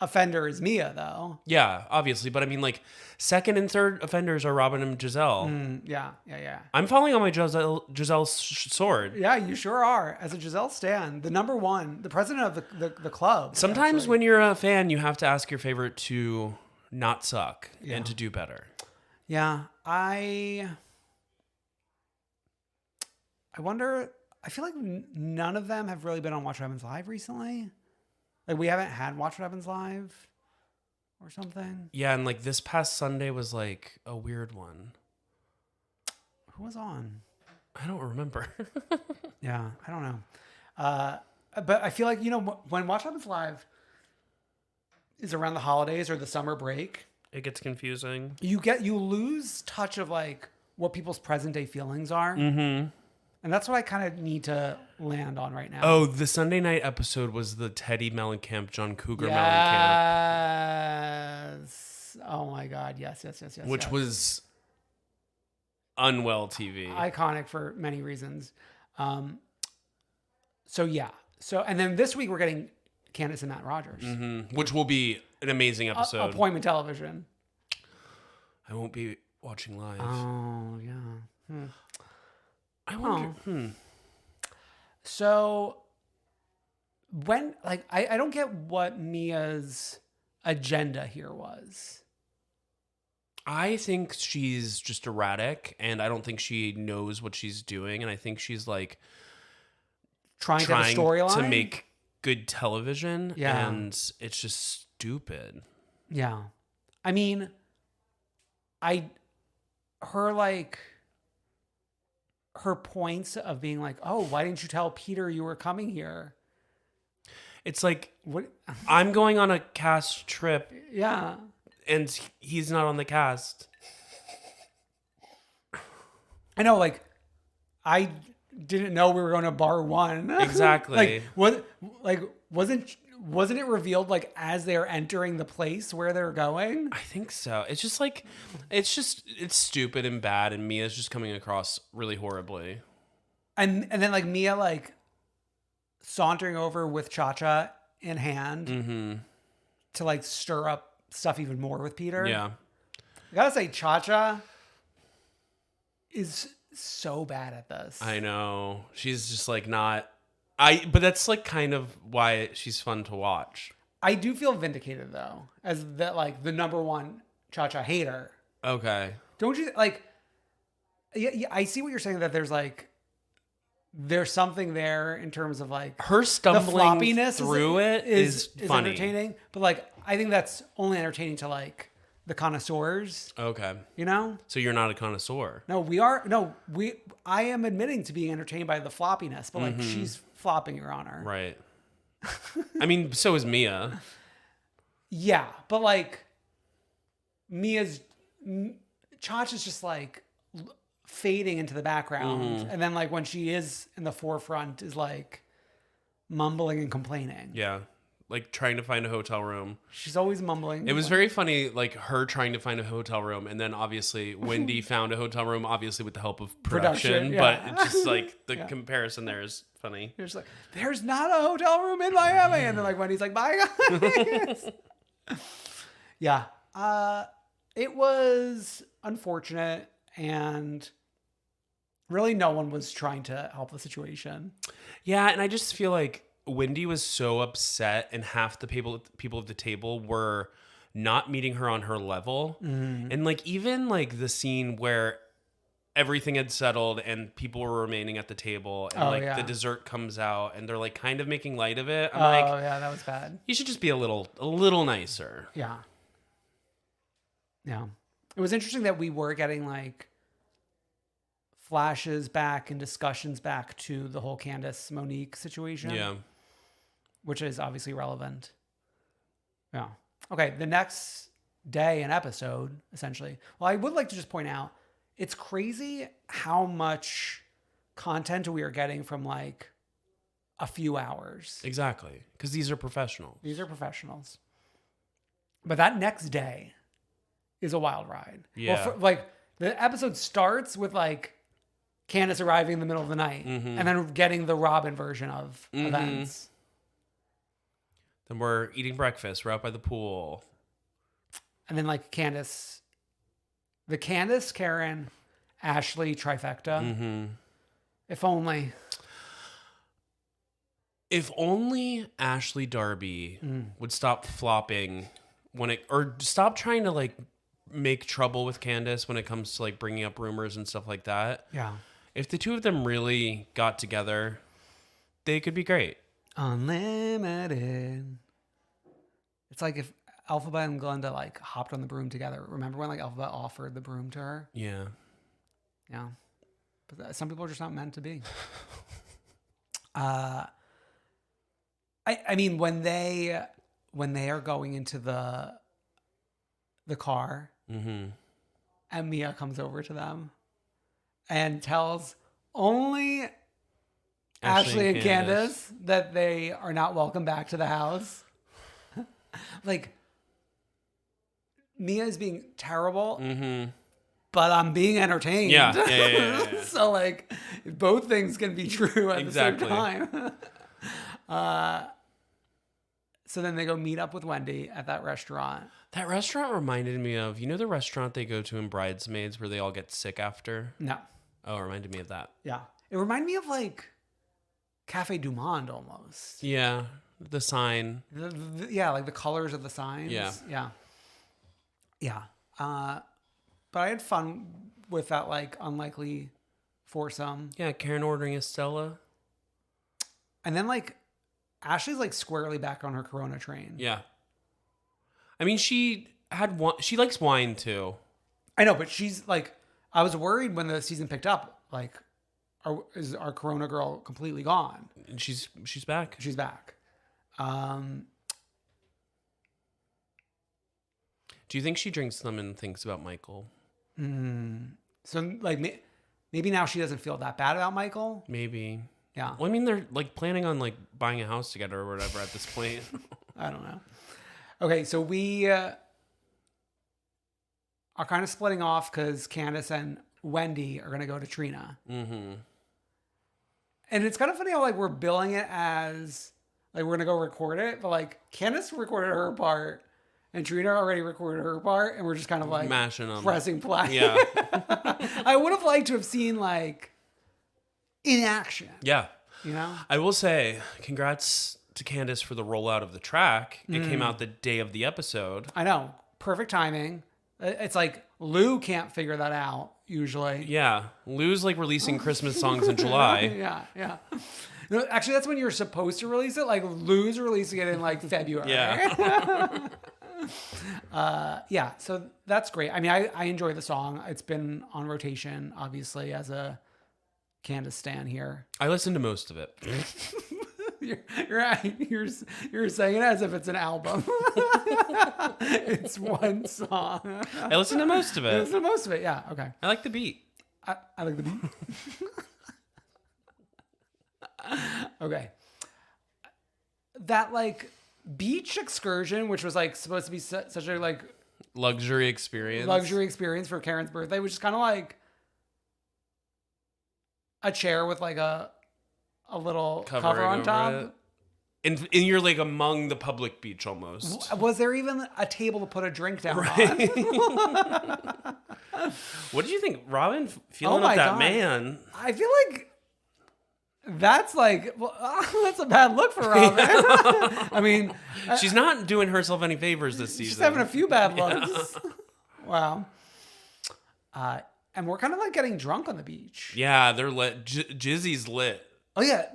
Speaker 2: offender is Mia, though.
Speaker 1: Yeah, obviously. But I mean, like, second and third offenders are Robin and Giselle.
Speaker 2: Yeah.
Speaker 1: I'm falling on my Giselle's sword.
Speaker 2: Yeah, you sure are. As a Giselle stan, the number one, the president of the club.
Speaker 1: Sometimes
Speaker 2: actually.
Speaker 1: when you're a fan, you have to ask your favorite to not suck and to do better.
Speaker 2: Yeah. I wonder... I feel like none of them have really been on Watch What Happens Live recently. Like we haven't had Watch What Happens Live or something.
Speaker 1: Yeah, and like this past Sunday was like a weird one.
Speaker 2: Who was on?
Speaker 1: I don't remember.
Speaker 2: Yeah, I don't know. But I feel like, you know, when Watch What Happens Live is around the holidays or the summer break,
Speaker 1: It gets confusing.
Speaker 2: you lose touch of like what people's present day feelings are. Mm-hmm. And that's what I kind of need to land on right now.
Speaker 1: Oh, the Sunday night episode was the Teddy Mellencamp, John Cougar Mellencamp.
Speaker 2: Yes. Oh my God. Yes.
Speaker 1: Which was unwell TV.
Speaker 2: Iconic for many reasons. So yeah. So, and then this week we're getting Candace and Matt Rogers.
Speaker 1: Mm-hmm. Which will be an amazing episode.
Speaker 2: Appointment television.
Speaker 1: I won't be watching live.
Speaker 2: Oh, yeah.
Speaker 1: I wonder.
Speaker 2: So when, like, I don't get what Mia's agenda here was.
Speaker 1: I think she's just erratic, and I don't think she knows what she's doing, and I think she's like
Speaker 2: Trying to have a storyline
Speaker 1: to make good television,
Speaker 2: Yeah.
Speaker 1: and it's just stupid.
Speaker 2: Yeah. I mean, her points of being like, oh, why didn't you tell Peter you were coming here?
Speaker 1: It's like,
Speaker 2: What?
Speaker 1: I'm going on a cast trip,
Speaker 2: Yeah.
Speaker 1: and he's not on the cast.
Speaker 2: I know, like, I didn't know we were going to bar one.
Speaker 1: Exactly.
Speaker 2: Wasn't it revealed like as they're entering the place where they're going?
Speaker 1: I think so. It's just like, it's stupid and bad, and Mia's just coming across really horribly.
Speaker 2: And then like Mia like sauntering over with Cha-Cha in hand to like stir up stuff even more with Peter.
Speaker 1: Yeah.
Speaker 2: I gotta say, Cha-Cha is so bad at this.
Speaker 1: I know. She's just like not... But that's like kind of why she's fun to watch.
Speaker 2: I do feel vindicated though, as that like the number one Cha-Cha hater.
Speaker 1: Okay.
Speaker 2: Don't you like? Yeah, I see what you're saying. That there's something there in terms of like
Speaker 1: Her stumbling
Speaker 2: the floppiness
Speaker 1: through is funny.
Speaker 2: entertaining, but like I think that's only entertaining to like the connoisseurs.
Speaker 1: Okay.
Speaker 2: You know?
Speaker 1: So you're not a connoisseur.
Speaker 2: No, I am admitting to being entertained by the floppiness, but like she's flopping, Your Honor.
Speaker 1: Right. I mean, so is Mia.
Speaker 2: Yeah, but like Chach is just like fading into the background. And then like when she is in the forefront is like mumbling and complaining.
Speaker 1: Yeah. Like trying to find a hotel room.
Speaker 2: She's always mumbling.
Speaker 1: It was very funny, like her trying to find a hotel room, and then obviously Wendy found a hotel room, obviously with the help of production.
Speaker 2: Yeah.
Speaker 1: But it's just like the comparison there is funny.
Speaker 2: You're just like, there's not a hotel room in Miami, and then like Wendy's like, bye guys. Yeah, it was unfortunate, and really no one was trying to help the situation.
Speaker 1: Yeah, and I just feel like Wendy was so upset, and half the people at the table were not meeting her on her level. And like even like the scene where everything had settled and people were remaining at the table, and the dessert comes out and they're like kind of making light of it. I'm like,
Speaker 2: oh yeah, that was bad.
Speaker 1: You should just be a little nicer.
Speaker 2: Yeah. Yeah. It was interesting that we were getting like flashes back and discussions back to the whole Candace Monique situation.
Speaker 1: Yeah.
Speaker 2: Which is obviously relevant. Yeah. Okay. The next day, an episode, essentially. Well, I would like to just point out, it's crazy how much content we are getting from like a few hours.
Speaker 1: Exactly. Because these are professionals.
Speaker 2: These are professionals. But that next day is a wild ride.
Speaker 1: Yeah.
Speaker 2: Well, like the episode starts with like Candace arriving in the middle of the night and then getting the Robin version of events.
Speaker 1: Then we're eating breakfast. We're out by the pool.
Speaker 2: And then like the Candace, Karen, Ashley trifecta. If only.
Speaker 1: If only Ashley Darby would stop flopping or stop trying to like make trouble with Candace when it comes to like bringing up rumors and stuff like that.
Speaker 2: Yeah.
Speaker 1: If the two of them really got together, they could be great.
Speaker 2: Unlimited. It's like if Alphabet and Glenda like hopped on the broom together. Remember when like Alphabet offered the broom to her?
Speaker 1: Yeah.
Speaker 2: Yeah. But some people are just not meant to be. I mean when they are going into the car and Mia comes over to them and tells only Ashley and Candace that they are not welcome back to the house. Like, Mia is being terrible, but I'm being entertained.
Speaker 1: Yeah.
Speaker 2: So, like, both things can be true at the same time. So then they go meet up with Wendy at that restaurant.
Speaker 1: That restaurant reminded me of, you know the restaurant they go to in Bridesmaids where they all get sick after?
Speaker 2: No.
Speaker 1: Oh, it reminded me of that.
Speaker 2: Yeah. It reminded me of, like, Cafe du Monde almost.
Speaker 1: Yeah. The sign.
Speaker 2: Yeah, like the colors of the signs.
Speaker 1: Yeah.
Speaker 2: Yeah. But I had fun with that, like, unlikely foursome.
Speaker 1: Yeah, Karen ordering a Stella.
Speaker 2: And then, like, Ashley's, like, squarely back on her Corona train.
Speaker 1: Yeah. I mean, she likes wine, too.
Speaker 2: I know, but she's, like, I was worried when the season picked up, like, is our Corona girl completely gone?
Speaker 1: And she's back.
Speaker 2: She's back.
Speaker 1: Do you think she drinks them and thinks about Michael?
Speaker 2: So, like, maybe now she doesn't feel that bad about Michael?
Speaker 1: Maybe.
Speaker 2: Yeah.
Speaker 1: Well, I mean, they're, like, planning on, like, buying a house together or whatever at this point.
Speaker 2: I don't know. Okay, so we are kind of splitting off because Candace and Wendy are going to go to Trina. And it's kind of funny how, like, we're billing it as, like, we're going to go record it. But, like, Candace recorded her part and Trina already recorded her part. And we're just kind of, like,
Speaker 1: mashing them.
Speaker 2: Pressing play.
Speaker 1: Yeah.
Speaker 2: I would have liked to have seen, like, in action.
Speaker 1: Yeah.
Speaker 2: You know?
Speaker 1: I will say, congrats to Candace for the rollout of the track. It came out the day of the episode.
Speaker 2: I know. Perfect timing. It's like Lou can't figure that out usually.
Speaker 1: Yeah. Lou's like releasing Christmas songs in July.
Speaker 2: Yeah. No, actually, that's when you're supposed to release it. Like Lou's releasing it in like February.
Speaker 1: Yeah.
Speaker 2: Yeah. So that's great. I mean, I enjoy the song. It's been on rotation, obviously, as a Candace stan here.
Speaker 1: I listened to most of it.
Speaker 2: You're saying it as if it's an album. It's one song.
Speaker 1: I listen to most of
Speaker 2: I
Speaker 1: it.
Speaker 2: listen to most of it. Yeah. Okay.
Speaker 1: I like the beat.
Speaker 2: I like the beat. Okay. That like beach excursion, which was like supposed to be such a like
Speaker 1: Luxury experience.
Speaker 2: luxury experience for Karen's birthday, which is kind of like a chair with like a little cover on
Speaker 1: over
Speaker 2: top.
Speaker 1: it. And you're like among the public beach almost.
Speaker 2: Was there even a table to put a drink down on?
Speaker 1: What did you think? Robin feeling
Speaker 2: Oh
Speaker 1: up
Speaker 2: my
Speaker 1: that
Speaker 2: God.
Speaker 1: man.
Speaker 2: I feel like that's like, well, that's a bad look for Robin. I mean,
Speaker 1: She's not doing herself any favors this season.
Speaker 2: she's having a few bad looks. Wow. And we're kind of like getting drunk on the beach.
Speaker 1: Yeah, they're lit. Jizzy's lit.
Speaker 2: Oh yeah.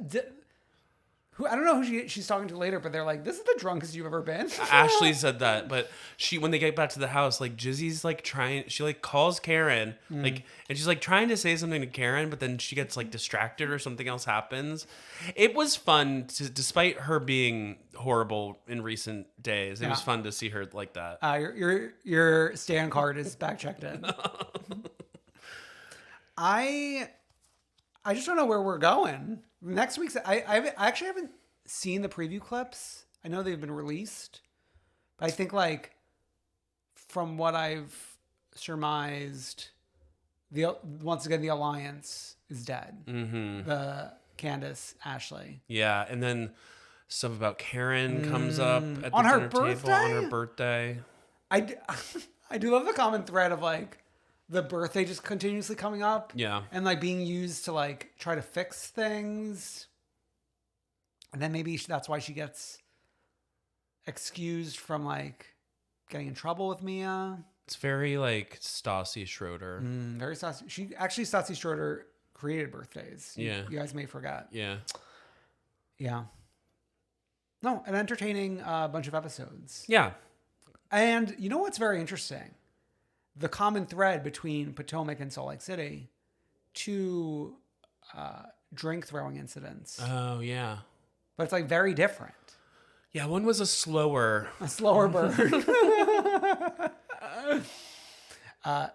Speaker 2: I don't know who she's talking to later, but they're like, "This is the drunkest you've ever been."
Speaker 1: Ashley said that, but when they get back to the house, like Jizzy's like trying, she like calls Karen, like, and she's like trying to say something to Karen, but then she gets like distracted or something else happens. It was fun despite her being horrible in recent days. It was fun to see her like that.
Speaker 2: Your stand card is back checked in. I just don't know where we're going. Next week's I actually haven't seen the preview clips. I know they've been released, but I think like from what I've surmised, once again the alliance is dead. Mm-hmm. The Candace Ashley.
Speaker 1: Yeah, and then stuff about Karen comes up at the
Speaker 2: On her
Speaker 1: dinner table
Speaker 2: birthday?
Speaker 1: on her birthday.
Speaker 2: I do love the common thread of like the birthday just continuously coming up.
Speaker 1: Yeah.
Speaker 2: And like being used to like try to fix things. And then maybe that's why she gets excused from like getting in trouble with Mia.
Speaker 1: It's very like Stassi Schroeder.
Speaker 2: Very Stassi. Stassi Schroeder created birthdays. You guys may forget.
Speaker 1: Yeah.
Speaker 2: Yeah. No, an entertaining bunch of episodes.
Speaker 1: Yeah.
Speaker 2: And you know what's very interesting? The common thread between Potomac and Salt Lake City, two drink throwing incidents.
Speaker 1: Oh, yeah.
Speaker 2: But it's like very different.
Speaker 1: Yeah, one was a slower
Speaker 2: burn.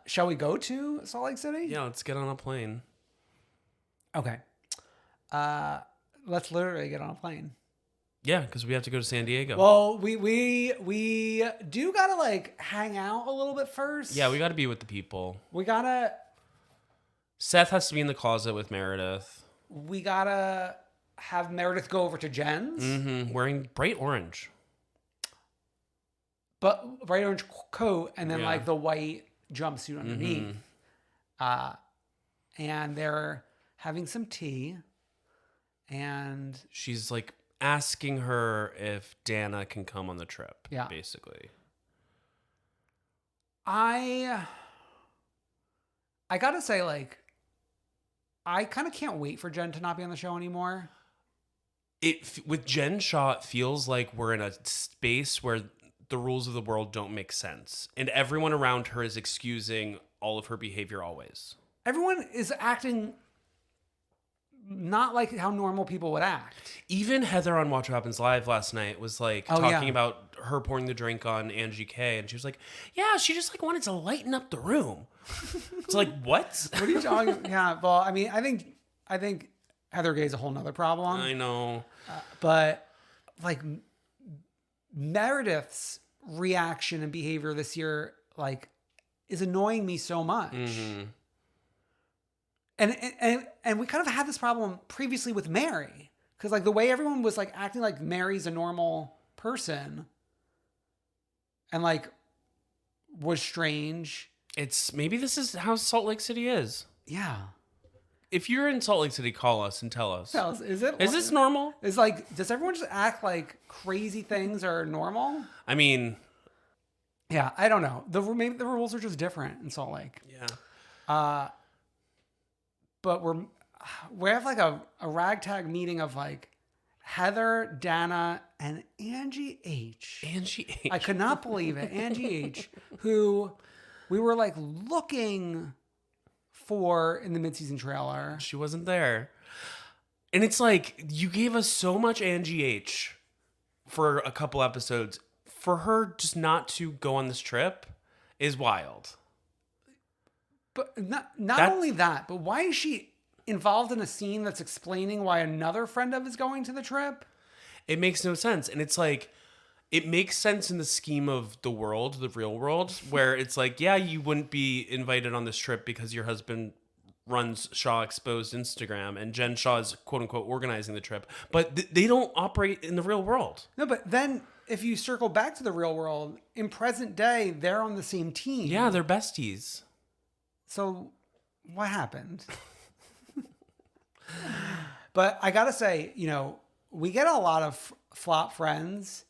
Speaker 2: Shall we go to Salt Lake City?
Speaker 1: Yeah, let's get on a plane.
Speaker 2: Okay. Let's literally get on a plane.
Speaker 1: Yeah, because we have to go to San Diego.
Speaker 2: Well, we do gotta like hang out a little bit first.
Speaker 1: Yeah, we got to be with the people.
Speaker 2: We gotta
Speaker 1: Seth has to be in the closet with Meredith.
Speaker 2: We gotta have Meredith go over to Jen's.
Speaker 1: Mm-hmm. Wearing bright orange.
Speaker 2: But bright orange coat and then like the white jumpsuit underneath. And they're having some tea. And
Speaker 1: she's like asking her if Dana can come on the trip.
Speaker 2: Yeah.
Speaker 1: Basically.
Speaker 2: I gotta say, like, I kind of can't wait for Jen to not be on the show anymore.
Speaker 1: With Jen Shaw, it feels like we're in a space where the rules of the world don't make sense. And everyone around her is excusing all of her behavior always.
Speaker 2: Everyone is acting not like how normal people would act.
Speaker 1: Even Heather on Watch What Happens Live last night was like talking about her pouring the drink on Angie K. And she was like, yeah, she just like wanted to lighten up the room. It's like, what?
Speaker 2: What are you talking about? Yeah, well, I mean, I think Heather Gay's a whole nother problem.
Speaker 1: I know.
Speaker 2: But like Meredith's reaction and behavior this year, like, is annoying me so much. Mm-hmm. And we kind of had this problem previously with Mary. Because like the way everyone was like acting like Mary's a normal person and like was strange.
Speaker 1: Maybe this is how Salt Lake City is.
Speaker 2: Yeah.
Speaker 1: If you're in Salt Lake City, call us and tell us.
Speaker 2: Is this
Speaker 1: normal?
Speaker 2: Is like, does everyone just act like crazy things are normal?
Speaker 1: I mean,
Speaker 2: yeah, I don't know. Maybe the rules are just different in Salt Lake.
Speaker 1: Yeah.
Speaker 2: But we have like a ragtag meeting of like Heather, Dana, and Angie H.
Speaker 1: Angie H.
Speaker 2: I could not believe it. Angie H., who we were like looking for in the midseason trailer.
Speaker 1: She wasn't there. And it's like, you gave us so much Angie H for a couple episodes. For her just not to go on this trip is wild.
Speaker 2: But not only that, but why is she involved in a scene that's explaining why another friend of is going to the trip?
Speaker 1: It makes no sense. And it's like, it makes sense in the scheme of the world, the real world, where it's like, yeah, you wouldn't be invited on this trip because your husband runs Shaw Exposed Instagram and Jen Shaw is quote unquote organizing the trip. But they don't operate in the real world.
Speaker 2: No, but then if you circle back to the real world, in present day, they're on the same team.
Speaker 1: Yeah, they're besties.
Speaker 2: So what happened? But I gotta say, we get a lot of flop friends.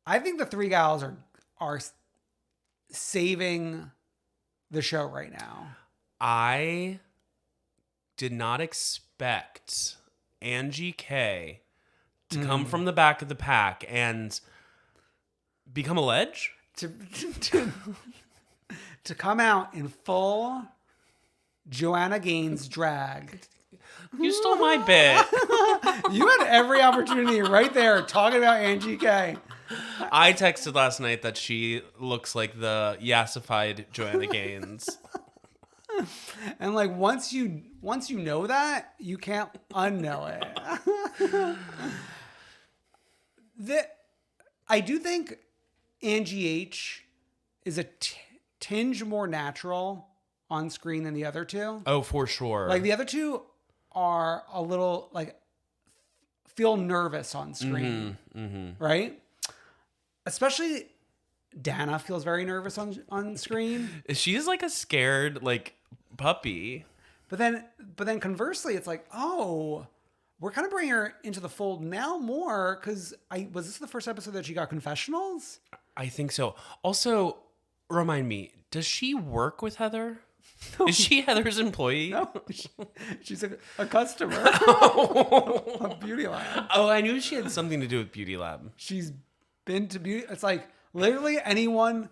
Speaker 2: I think the three gals are saving the show right now.
Speaker 1: I did not expect Angie K to come from the back of the pack and become a ledge.
Speaker 2: To come out in full Joanna Gaines drag.
Speaker 1: You stole my bit.
Speaker 2: You had every opportunity right there talking about Angie K.
Speaker 1: I texted last night that she looks like the yassified Joanna Gaines.
Speaker 2: And like once you know that, you can't unknow it. I do think Angie H is a tinge more natural on screen than the other two.
Speaker 1: Oh, for sure.
Speaker 2: Like the other two are a little like feel nervous on screen, right? Especially Dana feels very nervous on screen.
Speaker 1: She's like a scared like puppy.
Speaker 2: But then conversely, it's like, oh, we're kind of bringing her into the fold now more because was this the first episode that she got confessionals?
Speaker 1: I think so. Also, remind me, does she work with Heather? No. Is she Heather's employee?
Speaker 2: No, she's a customer of Beauty Lab.
Speaker 1: Oh, I knew she had something to do with Beauty Lab.
Speaker 2: She's been to Beauty. It's like literally anyone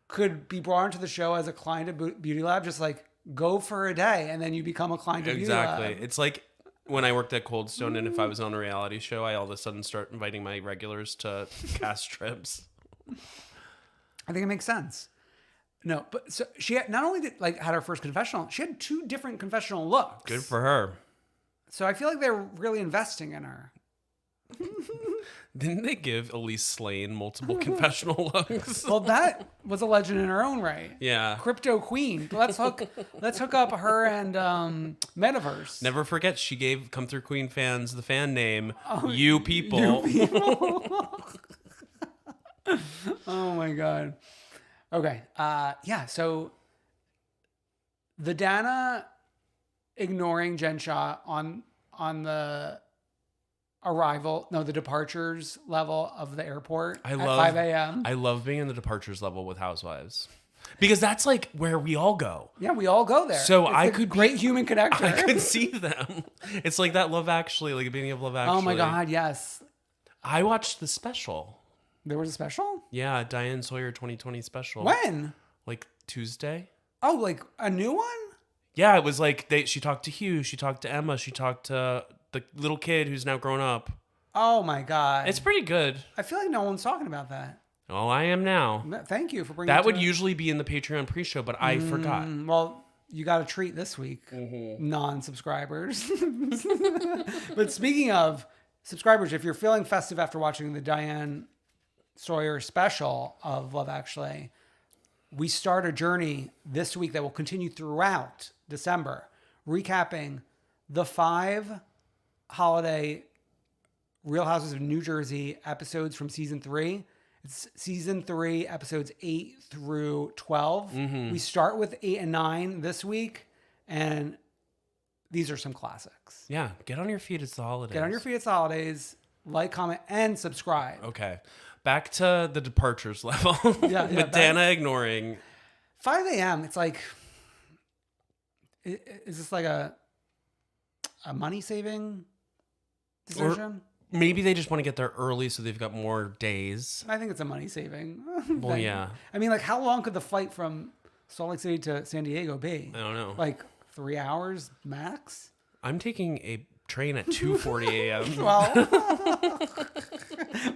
Speaker 2: could be brought into the show as a client of Beauty Lab. Just like go for a day and then you become a client of Beauty Lab.
Speaker 1: Exactly. It's like when I worked at Cold Stone and if I was on a reality show, I all of a sudden start inviting my regulars to cast trips.
Speaker 2: I think it makes sense. No, but so she had, not only had her first confessional, she had 2 different confessional looks.
Speaker 1: Good for her.
Speaker 2: So I feel like they're really investing in her.
Speaker 1: Didn't they give Elise Slane multiple confessional looks?
Speaker 2: Well, that was a legend in her own right.
Speaker 1: Yeah.
Speaker 2: Crypto Queen. Let's hook up her and Metaverse.
Speaker 1: Never forget, she gave Come Through Queen fans the fan name, You People.
Speaker 2: You People. Oh my God. Okay. Yeah. So the Dana ignoring Jen Shaw on the the departures level of the airport at 5 a.m.
Speaker 1: I love being in the departures level with Housewives. Because that's like where we all go.
Speaker 2: Yeah, we all go there.
Speaker 1: So
Speaker 2: it's great human connector.
Speaker 1: I could see them. It's like that Love Actually, like the beginning of Love Actually.
Speaker 2: Oh my God, yes.
Speaker 1: I watched the special.
Speaker 2: There was a special?
Speaker 1: Yeah, Diane Sawyer 2020 special.
Speaker 2: When?
Speaker 1: Like Tuesday.
Speaker 2: Oh, like a new one?
Speaker 1: Yeah, it was like she talked to Hugh, she talked to Emma, she talked to the little kid who's now grown up.
Speaker 2: Oh my God.
Speaker 1: It's pretty good.
Speaker 2: I feel like no one's talking about that.
Speaker 1: Oh, I am now.
Speaker 2: Thank you for bringing
Speaker 1: that. Would usually be in the Patreon pre-show, but I forgot.
Speaker 2: Well, you got a treat this week, non-subscribers. But speaking of subscribers, if you're feeling festive after watching the Diane Sawyer special of Love Actually, we start a journey this week that will continue throughout December, recapping the 5 holiday Real Houses of New Jersey episodes from season 3. It's season 3, episodes 8 through 12. We start with 8 and 9 this week, and these are some classics.
Speaker 1: Yeah, get on your feet. It's the holidays.
Speaker 2: Get on your feet. It's the holidays. Like, comment, and subscribe.
Speaker 1: Okay. Back to the departures level.
Speaker 2: Yeah,
Speaker 1: with Dana ignoring.
Speaker 2: 5 a.m. It's like, is this like a money-saving decision?
Speaker 1: Or maybe they just want to get there early so they've got more days.
Speaker 2: I think it's a money-saving
Speaker 1: Well,
Speaker 2: thing.
Speaker 1: yeah.
Speaker 2: I mean, like, how long could the flight from Salt Lake City to San Diego be?
Speaker 1: I don't know.
Speaker 2: Like 3 hours max?
Speaker 1: I'm taking a train at 2:40 a.m.
Speaker 2: Well,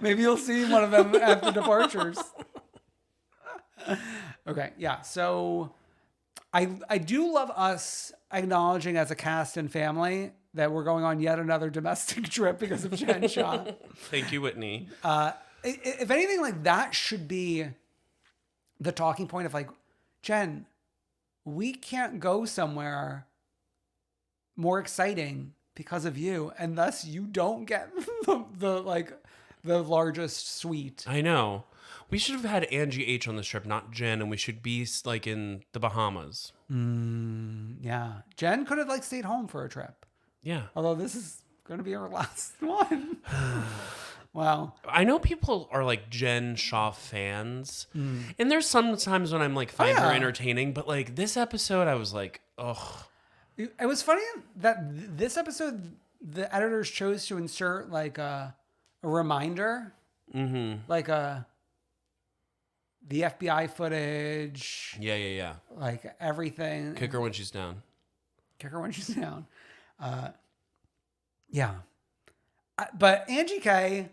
Speaker 2: maybe you'll see one of them at the departures. Okay, yeah. So I do love us acknowledging as a cast and family that we're going on yet another domestic trip because of Jen Shaw.
Speaker 1: Thank you, Whitney.
Speaker 2: If anything, like that should be the talking point of like, Jen, we can't go somewhere more exciting because of you, and thus you don't get the largest suite.
Speaker 1: I know. We should have had Angie H on this trip, not Jen, and we should be like in the Bahamas.
Speaker 2: Yeah, Jen could have like stayed home for a trip.
Speaker 1: Yeah.
Speaker 2: Although this is going to be our last one. Wow.
Speaker 1: I know people are like Jen Shaw fans, and there's some times when I'm like find her entertaining, but like this episode, I was like, ugh.
Speaker 2: It was funny that this episode, the editors chose to insert like a reminder, like the FBI footage.
Speaker 1: Yeah.
Speaker 2: Like everything.
Speaker 1: Kick her when she's down. Yeah.
Speaker 2: But Angie K,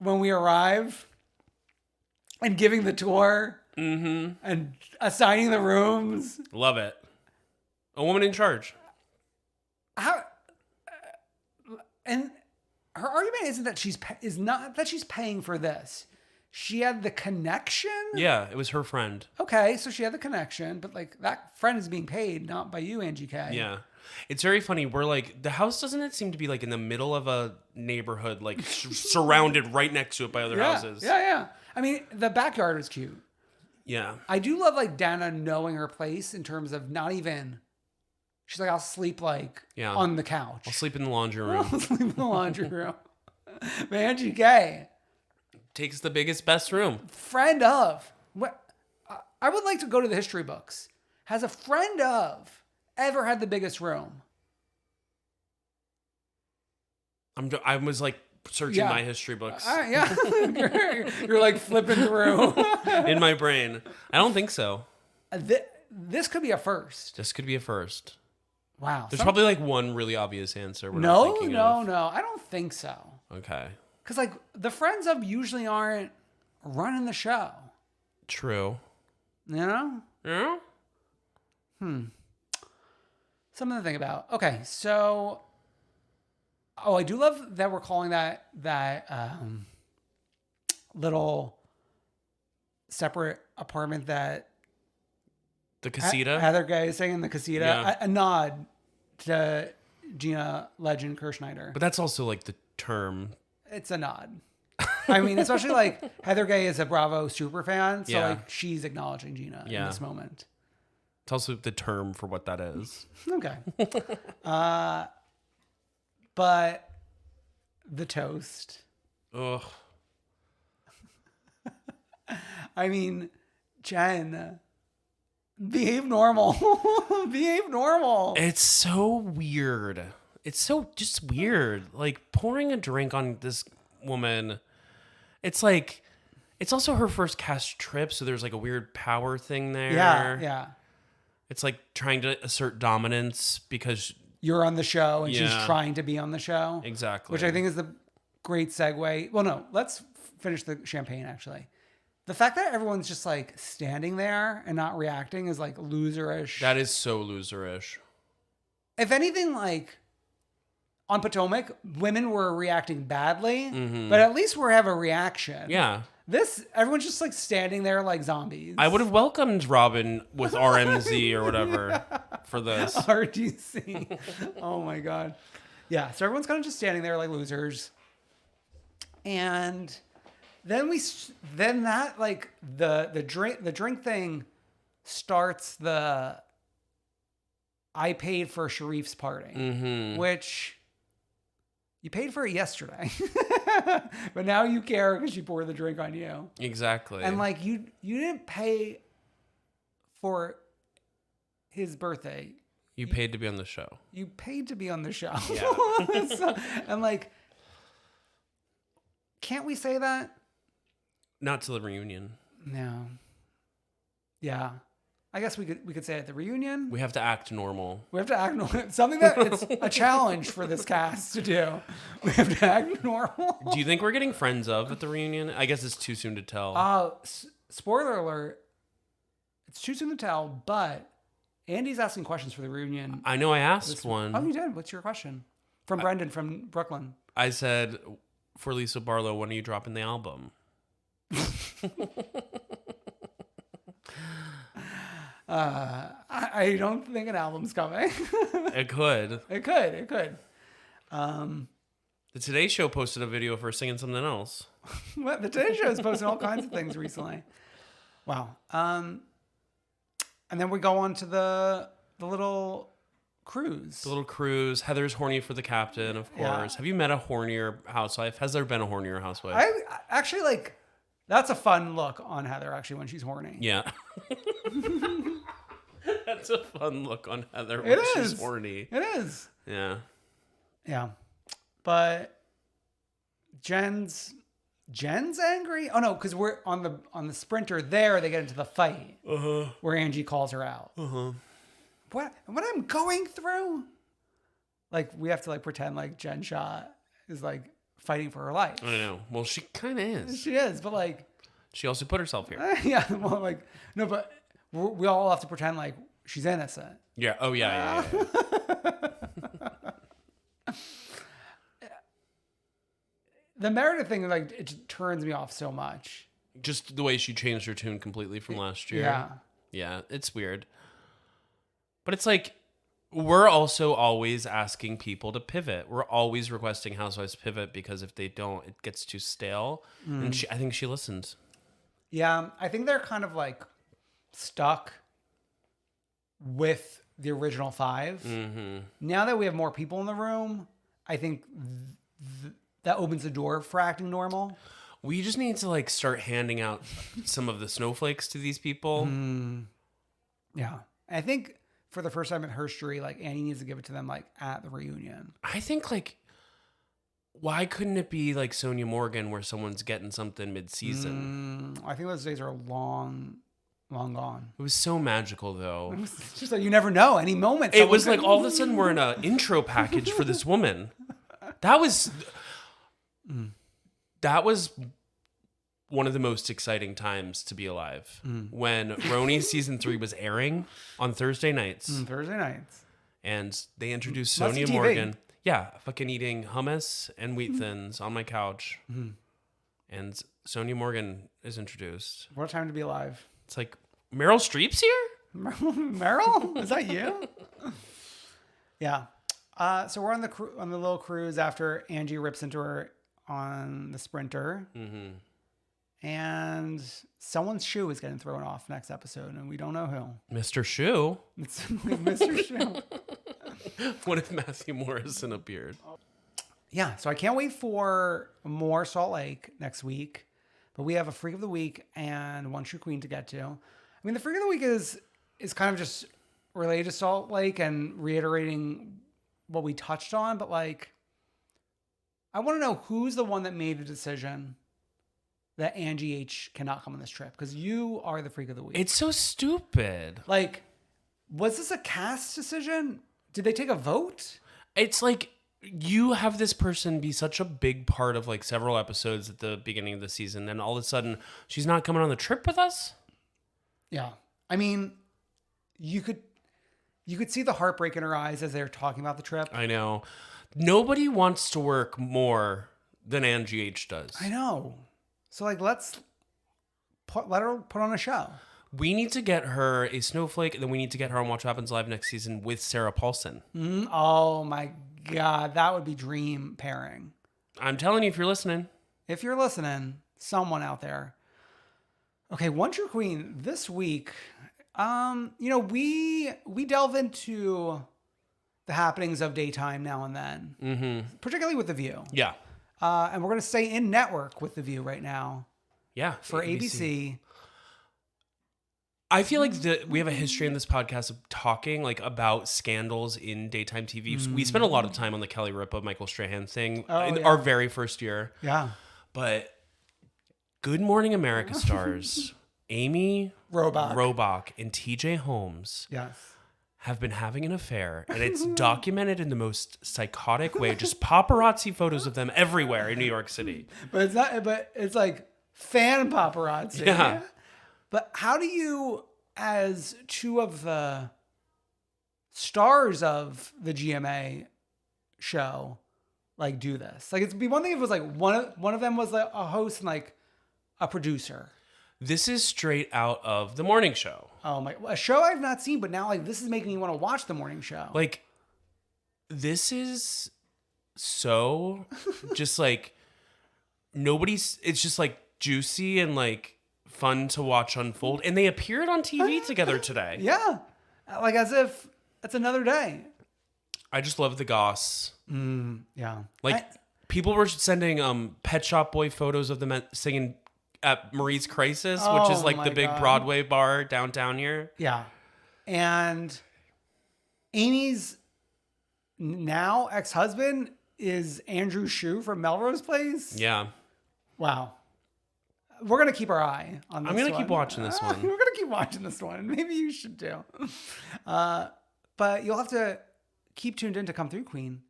Speaker 2: when we arrive and giving the tour and assigning the rooms.
Speaker 1: Love it. A woman in charge.
Speaker 2: And her argument isn't that she's paying for this. She had the connection.
Speaker 1: Yeah, it was her friend.
Speaker 2: Okay, so she had the connection, but like that friend is being paid not by you, Angie K.
Speaker 1: Yeah. It's very funny. We're like, the house doesn't it seem to be like in the middle of a neighborhood, like surrounded right next to it by other houses.
Speaker 2: Yeah. I mean, the backyard is cute.
Speaker 1: Yeah.
Speaker 2: I do love like Dana knowing her place in terms of not even. She's like, I'll sleep like on the couch.
Speaker 1: I'll sleep in the laundry room.
Speaker 2: I'll sleep in the laundry room. But Angie K
Speaker 1: takes the biggest, best room.
Speaker 2: Friend of. What? I would like to go to the history books. Has a friend of ever had the biggest room?
Speaker 1: I was like searching my history books.
Speaker 2: Yeah. You're like flipping through.
Speaker 1: In my brain. I don't think so.
Speaker 2: This could be a first.
Speaker 1: This could be a first.
Speaker 2: Wow.
Speaker 1: There's probably like one really obvious answer.
Speaker 2: No. I don't think so.
Speaker 1: Okay.
Speaker 2: Because like the friends of usually aren't running the show.
Speaker 1: True.
Speaker 2: You know?
Speaker 1: Yeah.
Speaker 2: Something to think about. Okay, so I do love that we're calling that little separate apartment that
Speaker 1: the casita.
Speaker 2: Heather Gay is saying in the casita,
Speaker 1: Yeah.
Speaker 2: a nod to Gina Legend Kirschneider.
Speaker 1: But that's also like the term.
Speaker 2: It's a nod. I mean, especially like Heather Gay is a Bravo super fan, so
Speaker 1: Yeah.
Speaker 2: like she's acknowledging Gina in this moment.
Speaker 1: It's also the term for what that is.
Speaker 2: Okay. But the toast.
Speaker 1: Ugh.
Speaker 2: I mean, Jen, behave normal. Behave normal.
Speaker 1: It's so weird. It's so just weird. Like pouring a drink on this woman. It's like, it's also her first cast trip, so there's like a weird power thing there.
Speaker 2: Yeah.
Speaker 1: It's like trying to assert dominance because
Speaker 2: you're on the show and she's trying to be on the show.
Speaker 1: Exactly.
Speaker 2: Which I think is the great segue. Well, no, let's finish the champagne actually. The fact that everyone's just like standing there and not reacting is like loserish.
Speaker 1: That is so loserish.
Speaker 2: If anything, like on Potomac, women were reacting badly, but at least we have a reaction.
Speaker 1: Yeah.
Speaker 2: Everyone's just like standing there like zombies.
Speaker 1: I would have welcomed Robin with RMZ or whatever for this.
Speaker 2: RTC. Oh my God. Yeah. So everyone's kind of just standing there like losers. And then that like the drink thing starts the I paid for Sharif's party, which you paid for it yesterday, but now you care because she poured the drink on you.
Speaker 1: Exactly.
Speaker 2: And like you didn't pay for his birthday.
Speaker 1: You paid to be on the show.
Speaker 2: You paid to be on the show.
Speaker 1: Yeah.
Speaker 2: And like, can't we say that?
Speaker 1: Not to the reunion.
Speaker 2: No. Yeah. I guess we could say at the reunion.
Speaker 1: We have to act normal.
Speaker 2: We have to act normal. Something that it's a challenge for this cast to do. We have to act normal.
Speaker 1: Do you think we're getting friends of at the reunion? I guess it's too soon to tell.
Speaker 2: Spoiler alert. It's too soon to tell, but Andy's asking questions for the reunion.
Speaker 1: I know I asked one.
Speaker 2: Oh, you did? What's your question? From Brendan from Brooklyn.
Speaker 1: I said, for Lisa Barlow, when are you dropping the album?
Speaker 2: I don't think an album's coming.
Speaker 1: It could.
Speaker 2: It could.
Speaker 1: The Today Show posted a video of her singing something else.
Speaker 2: What? The Today Show has posted all kinds of things recently. Wow. And then we go on to the little cruise.
Speaker 1: The little cruise. Heather's horny for the captain, of course.
Speaker 2: Yeah.
Speaker 1: Have you met a hornier housewife? Has there been a hornier housewife?
Speaker 2: I actually like. That's a fun look on Heather, actually, when she's horny.
Speaker 1: Yeah. That's a fun look on Heather when she's horny.
Speaker 2: It is.
Speaker 1: Yeah.
Speaker 2: Yeah. But Jen's angry. Oh no, because we're on the sprinter there, they get into the fight. Where Angie calls her out. What I'm going through? Like, we have to like pretend like Jen Shah is like fighting for her life.
Speaker 1: I know. Well, she kind of is.
Speaker 2: She is, but like,
Speaker 1: she also put herself here.
Speaker 2: Yeah. Well, like, no, but we all have to pretend like she's innocent.
Speaker 1: Yeah. Oh, yeah.
Speaker 2: The Meredith thing, like, it just turns me off so much.
Speaker 1: Just the way she changed her tune completely from last year.
Speaker 2: Yeah.
Speaker 1: Yeah, it's weird. But it's like, we're also always asking people to pivot. We're always requesting housewives pivot because if they don't, it gets too stale. And I think she listened.
Speaker 2: Yeah, I think they're kind of like stuck with the original five. Now that we have more people in the room, I think that opens the door for acting normal.
Speaker 1: We just need to like start handing out some of the snowflakes to these people.
Speaker 2: Yeah. I think for the first time in history, like, Annie needs to give it to them like at the reunion.
Speaker 1: I think like, why couldn't it be like Sonia Morgan where someone's getting something mid-season?
Speaker 2: I think those days are long gone.
Speaker 1: It was so magical though.
Speaker 2: It's just like, you never know, any moment.
Speaker 1: It was like all of a sudden we're in an intro package for this woman. That was one of the most exciting times to be alive. When RHONY season 3 was airing on Thursday nights. And they introduced Sonia Morgan. Yeah, fucking eating hummus and wheat thins on my couch. And Sonia Morgan is introduced.
Speaker 2: What a time to be alive.
Speaker 1: It's like, Meryl Streep's here?
Speaker 2: Meryl? Is that you? Yeah. So we're on the little cruise after Angie rips into her on the sprinter. And someone's shoe is getting thrown off next episode, and we don't know who.
Speaker 1: Mr. Shoe?
Speaker 2: It's Mr. Shoe.
Speaker 1: What if Matthew Morrison appeared?
Speaker 2: Yeah, so I can't wait for more Salt Lake next week. But we have a Freak of the Week and one True Queen to get to. I mean, the Freak of the Week is kind of just related to Salt Lake and reiterating what we touched on. But, like, I want to know who's the one that made the decision that Angie H cannot come on this trip, because you are the Freak of the Week.
Speaker 1: It's so stupid.
Speaker 2: Like, was this a cast decision? Did they take a vote?
Speaker 1: It's like, you have this person be such a big part of like several episodes at the beginning of the season, and all of a sudden she's not coming on the trip with us.
Speaker 2: Yeah. I mean, you could see the heartbreak in her eyes as they're talking about the trip.
Speaker 1: I know. Nobody wants to work more than Angie H does.
Speaker 2: I know. So, like, let her put on a show.
Speaker 1: We need to get her a snowflake, and then we need to get her on Watch What Happens Live next season with Sarah Paulson.
Speaker 2: Oh my God, that would be dream pairing.
Speaker 1: I'm telling you, if you're listening.
Speaker 2: If you're listening, someone out there. Okay, One True Queen this week. We delve into the happenings of daytime now and then, particularly with The View.
Speaker 1: Yeah.
Speaker 2: And we're going to stay in network with The View right now.
Speaker 1: Yeah.
Speaker 2: For ABC.
Speaker 1: I feel like we have a history in this podcast of talking like about scandals in daytime TV. We spent a lot of time on the Kelly Ripa, Michael Strahan thing in our very first year.
Speaker 2: Yeah.
Speaker 1: But Good Morning America stars Amy
Speaker 2: Robach.
Speaker 1: Robach and TJ Holmes
Speaker 2: Yes.
Speaker 1: have been having an affair, and it's documented in the most psychotic way. Just paparazzi photos of them everywhere in New York City.
Speaker 2: But it's not. But it's like fan paparazzi.
Speaker 1: Yeah.
Speaker 2: But how do you, as two of the stars of the GMA show, like do this? Like, it'd be one thing if it was like one of them was like a host and like a producer.
Speaker 1: This is straight out of the morning show.
Speaker 2: Oh my! A show I've not seen, but now like this is making me want to watch the morning show.
Speaker 1: Like, this is so just like nobody's. It's just like juicy and like fun to watch unfold. And they appeared on TV together today.
Speaker 2: Yeah, like as if it's another day.
Speaker 1: I just love the goss.
Speaker 2: Yeah,
Speaker 1: Like people were sending Pet Shop Boy photos of them singing at Marie's Crisis, which is like
Speaker 2: my
Speaker 1: the big
Speaker 2: God.
Speaker 1: Broadway bar downtown here.
Speaker 2: Yeah. And Amy's now ex-husband is Andrew Shue from Melrose Place.
Speaker 1: Yeah.
Speaker 2: Wow. We're going to keep our eye on this
Speaker 1: I'm going to keep watching this one.
Speaker 2: We're going to keep watching this one. Maybe you should too. But you'll have to keep tuned in to Come Through Queen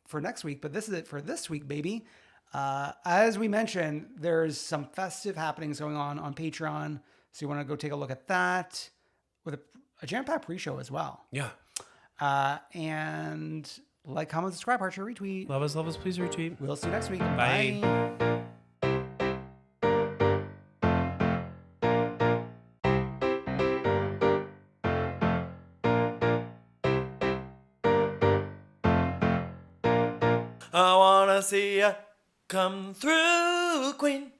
Speaker 2: for next week. But this is it for this week, baby. As we mentioned, there's some festive happenings going on Patreon. So you want to go take a look at that with a jam-packed pre-show as well.
Speaker 1: Yeah.
Speaker 2: And like, comment, subscribe, heart, share, retweet.
Speaker 1: Love us, please retweet.
Speaker 2: We'll see you next week.
Speaker 1: Bye.
Speaker 3: I wanna see ya come through, Queen.